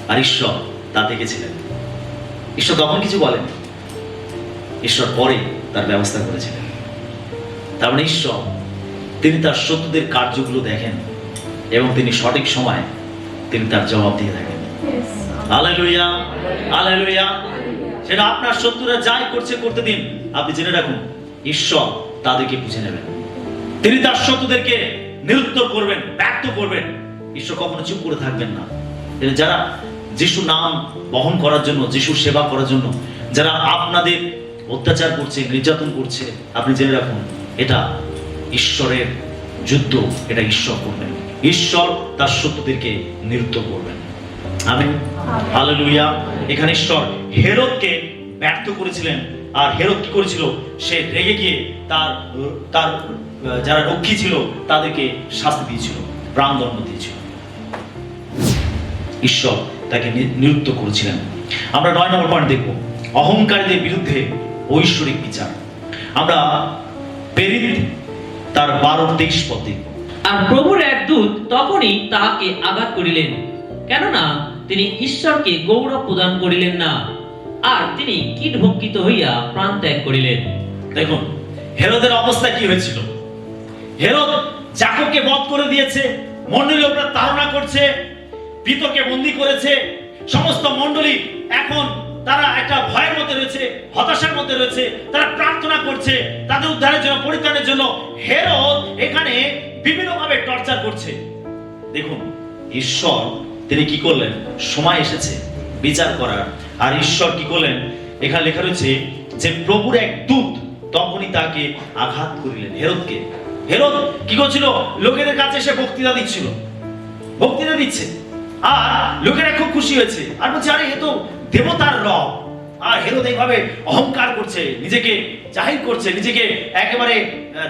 আর ঈশ্বর তা দেখেছিলেন। ঈশ্বর তখন কিছু বলেন, ঈশ্বর পরে তার ব্যবস্থা করেছিলেন। তার মানে ঈশ্বর তিনি তার শত্রুদের কার্যগুলো দেখেন এবং তিনি সঠিক সময় তিনি তার জবাব দিয়ে থাকেন। Hallelujah, hallelujah. সেটা আপনার শত্রুরা যাই করছে করতে দিন, আপনি জেনে রাখুন ঈশ্বর তাদেরকে বুঝে নেবেন। তিনি তার শত্রুদেরকে নিরুত্তর করবেন, ব্যর্থ করবেন। ঈশ্বর কখনো চুপ করে থাকবেন না। যারা যিশু নাম বহন করার জন্য, যিশুর সেবা করার জন্য যারা আপনাদের অত্যাচার করছে, নির্যাতন করছে, আপনি জেনে রাখুন এটা ঈশ্বরের যুদ্ধ। এটা ঈশ্বর করবেন। ঈশ্বর তার শত্রুদেরকে নিরুত্তর করবেন। আমিন, হালেলুয়া। এখানে ঈশ্বর হেরোদকে ব্যর্থ করেছিলেন। আর হেরোদ কি করেছিল? সে রেগে গিয়ে তার যারা রক্ষী ছিল তাদেরকে শাস্তি দিয়েছিল, প্রাণদণ্ড দিয়েছিল। ঈশ্বর তাকে নিরুত্তর করেছিলেন। আমরা 9 নম্বর পয়েন্ট দেখব, অহংকারীদের বিরুদ্ধে ঐশ্বরিক বিচার। আমরা প্রেরিত তার 12-23 পদ দেখব। আর প্রভুর এক দূত তখনই তাহাকে আঘাত করিলেন, কেননা তিনি ঈশ্বরকে গৌরব প্রদান করিলেন না, আর তিনি কীট ভক্ষিত হইয়া প্রাণ ত্যাগ করিলেন। দেখুন হেরোদের অবস্থা কি হয়েছিল। হেরোদ যাকবকে বধ করে দিয়েছে, মণ্ডলীর উপর তাড়না করছে, পিতরকে বন্দী করেছে। সমস্ত মণ্ডলী এখন তারা একটা ভয়ের মধ্যে রয়েছে, হতাশার মধ্যে রয়েছে। তারা প্রার্থনা করছে তাদের উদ্ধারের জন্য, পরিত্রাণের জন্য। হেরোদ এখানে বিভিন্নভাবে টর্চার করছে। দেখুন ঈশ্বর তিনি কি করলেন? সময় এসেছে বিচার করার। আর ঈশ্বর কি করলেন? এখানে লেখা রয়েছে যে প্রভুর এক দূত তখনই তাকে আঘাত করিলেন। হেরোদকে, হেরোদ কি করছিল? লোকেদের কাছে এসে বক্তৃতা দিচ্ছে, আর লোকেরা খুব খুশি হয়েছে, আর বলছে আরে এ তো দেবতার রব। আর হেরোদ এইভাবে অহংকার করছে, নিজেকে জাহির করছে, নিজেকে একেবারে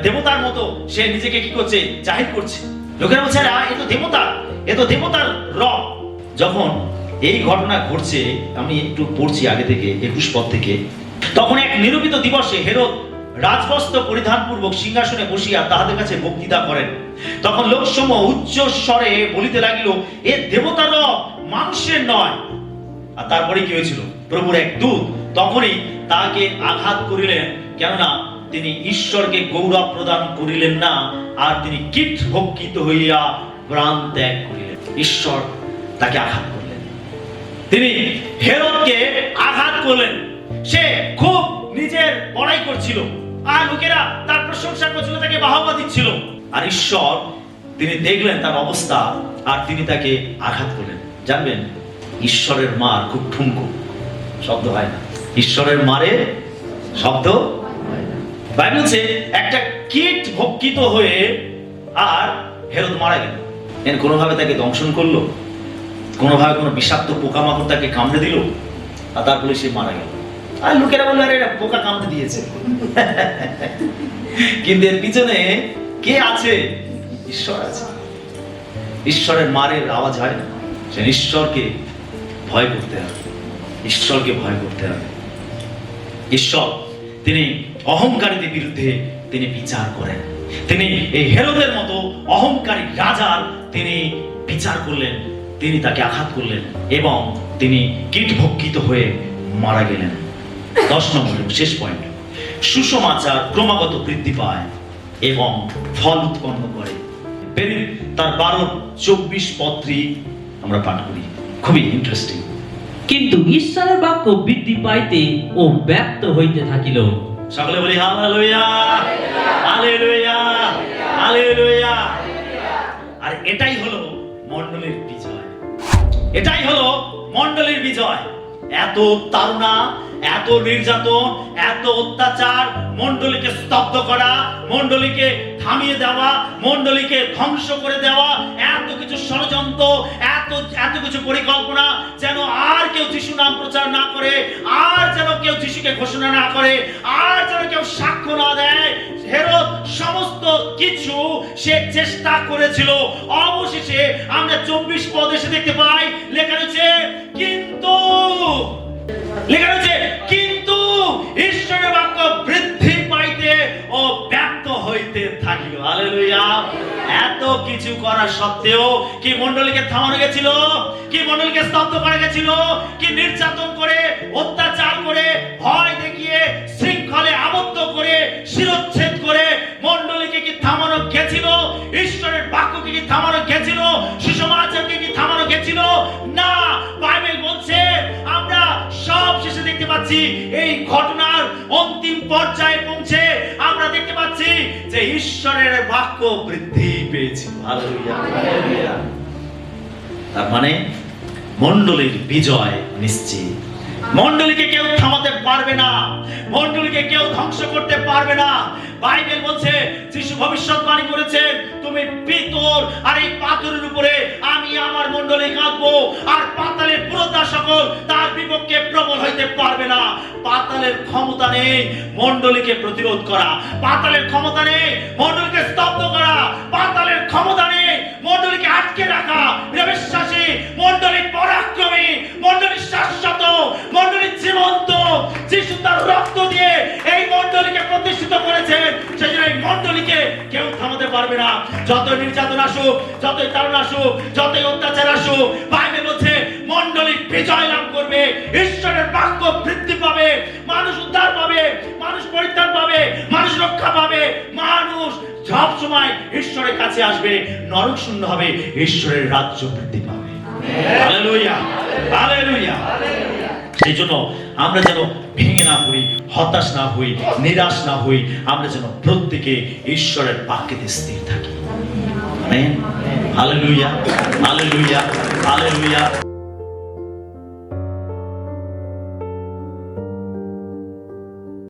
দেবতার মতো সে নিজেকে কি করছে? জাহির করছে। লোকেরা বলছে আরে এ তো দেবতার রব। যখন এই ঘটনা ঘটছে, আমি একটু পড়ছি আগে থেকে 21 পদ থেকে। তখন এক নিরূপিত দিবসে হেরোদ রাজবস্ত্র পরিধান পূর্বক সিংহাসনে বসিয়া তাহাদের কাছে বক্তৃতা করেন। তখন লোকসমূহ উচ্চ স্বরে বলিতে লাগিল, এ দেবতার রব, মানুষের নয়। আর তারপরে কি হয়েছিল? প্রভুর এক দূত তখনই তাকে আঘাত করিলেন, কেননা তিনি ঈশ্বরকে গৌরব প্রদান করিলেন না, আর তিনি কীট ভক্ষিত হইয়া প্রাণ ত্যাগ করিলেন। ঈশ্বর তাকে আঘাত করলেন, তিনি হেরোদকে আঘাত করলেন। সে খুব নিজের বড়াই করছিল, আর লোকেরা তার প্রশংসা করছিল, তাকে বাহবা দিচ্ছিল। আর ঈশ্বর তিনি দেখলেন তার অবস্থা, আর তিনি তাকে আঘাত করলেন। জানবেন ঈশ্বরের মার খুব ঠুনকো, শব্দ হয় না। ঈশ্বরের মারে শব্দ বাইবেল বলছে একটা কীট ভক্ষিত হয়ে আর হেরোদ মারা গেল। কোনোভাবে তাকে দংশন করলো, কোনোভাবে কোনো বিষাক্ত পোকামাকড় তাকে কামড়ে দিল, আর তারপরে সে মারা গেল। আর লোকেরা বললো আরে পোকা কামড়ে দিয়েছে। কিন্তু এর পিছনে কে আছে? ঈশ্বর আছে। ঈশ্বরের মারের আওয়াজ হয় না। সে ঈশ্বরকে ভয় করতে হবে, ঈশ্বরকে ভয় করতে হবে। ঈশ্বর তিনি অহংকারীদের বিরুদ্ধে তিনি বিচার করেন। তিনি এই হেরোদের মতো অহংকারী রাজার তিনি বিচার করলেন, তিনি তাকে আঘাত করলেন এবং তিনি কীটভক্ষিত হয়ে মারা গেলেন। 10 নম্বর শেষ পয়েন্ট, সুসমাচার ক্রমাগত বৃদ্ধি পায় এবং ফল উৎপন্ন করে। তার 12-24 পত্রী আমরা পাঠ করি, খুবই ইন্টারেস্টিং। কিন্তু ঈশ্বরের বাক্য বৃদ্ধি পাইতে ও ব্যক্ত হইতে থাকিল। সকলে বলি হালেলুয়া, হালেলুয়া, হালেলুয়া। আর এটাই হলো মণ্ডলীর বিজয়, এটাই হলো মণ্ডলীর বিজয়। এত তাড়না, এত নির্যাতন, এত অত্যাচার, মণ্ডলীকে স্তব্ধ করা, মণ্ডলীকে থামিয়ে দেওয়া, মণ্ডলীকে ধ্বংস করে দেওয়া, এত কিছু ষড়যন্ত্র, এত কিছু পরিকল্পনা, যেন আর কেউ যিশু নাম প্রচার না করে, আর যেন কেউ যিশুকে ঘোষণা না করে, আর যেন কেউ সাক্ষ্য না দেয়। হেরোদ সমস্ত কিছু সে চেষ্টা করেছিল। অবশেষে আমরা 24 পদ এসে দেখতে পাই, লেখা রয়েছে কিন্তু, লেখা রয়েছে কিন্তু ঈশ্বরের বাক্য বৃদ্ধি পাইতে ও ব্যক্ত হইতে থাকিল। হালেলুয়া। এত কিছু করা সত্ত্বেও কি মণ্ডলীকে থামানো গেছিল? কি মণ্ডলীকে স্তব্ধ করা গেছিল? কি নির্যাতন করে, অত্যাচার করে, ভয় দেখিয়ে, শৃঙ্খলে আবদ্ধ করে, শিরচ্ছেদ করে মণ্ডলীকে কি থামানো গেছিল? ঈশ্বরের বাক্যকে কি থামানো গেছিল? সুসমাচারকে কি থামানো গেছিল? না। বাইবেল বলছে, আমরা সব শেষে দেখতে পাচ্ছি এই ঘটনার অন্তিম পর্যায়ে পৌঁছে আমরা দেখতে পাচ্ছি যে ঈশ্বরের বাক্য বৃদ্ধি পেয়েছে। Hallelujah, hallelujah. তার মানে মণ্ডলীর বিজয় নিশ্চিত। মণ্ডলীকে কেউ থামাতে পারবে না, মণ্ডলীকে কেউ ধ্বংস করতে পারবে না। বাইবেল বলছে, যিশু ভবিষ্যৎবাণী করেছে, তুমি পিতর আর এই পাথরের উপরে আমি আমার মণ্ডলী কাঁদবো, আর পাতালের পুরোটা সকল তার বিপক্ষে প্রবল হইতে পারবে না। পাতালের ক্ষমতা নেই মণ্ডলীকে প্রতিরোধ করা, পাতালের ক্ষমতা নেই মণ্ডলীকে স্তব্ধ করা, পাতালের ক্ষমতা নেই মণ্ডলীকে আটকে রাখা। বিশ্বাসী মণ্ডলী পরাক্রমী, মণ্ডলী শাশ্বত, মণ্ডলী জীবন্ত। যিশু তার রক্ত দিয়ে এই মণ্ডলীকে প্রতিষ্ঠিত করেছেন, সেজন্য এই মণ্ডলীকে কেউ থামাতে পারবে না। যতই নির্যাতন আসুক, যতই তাড়না আসুক, যতই অত্যাচার আসুক, বাইবেল বলছে মণ্ডলী বিজয় লাভ করবে, ঈশ্বরের বাক্য বৃদ্ধি পাবে, মানুষ উদ্ধার পাবে, মানুষ পরিত্রাণ পাবে, মানুষ রক্ষা পাবে, মানুষ সব সময় ঈশ্বরের কাছে আসবে, নরক শূন্য হবে, ঈশ্বরের রাজ্য বৃদ্ধি পাবে। Hallelujah, hallelujah. সেই জন্য আমরা যেন ভেঙে না পড়ি, হতাশ না হই, নিরাশ না হই, আমরা যেন প্রত্যেকে ঈশ্বরের বাক্যে স্থির থাকি। আমেন। Hallelujah, hallelujah, hallelujah.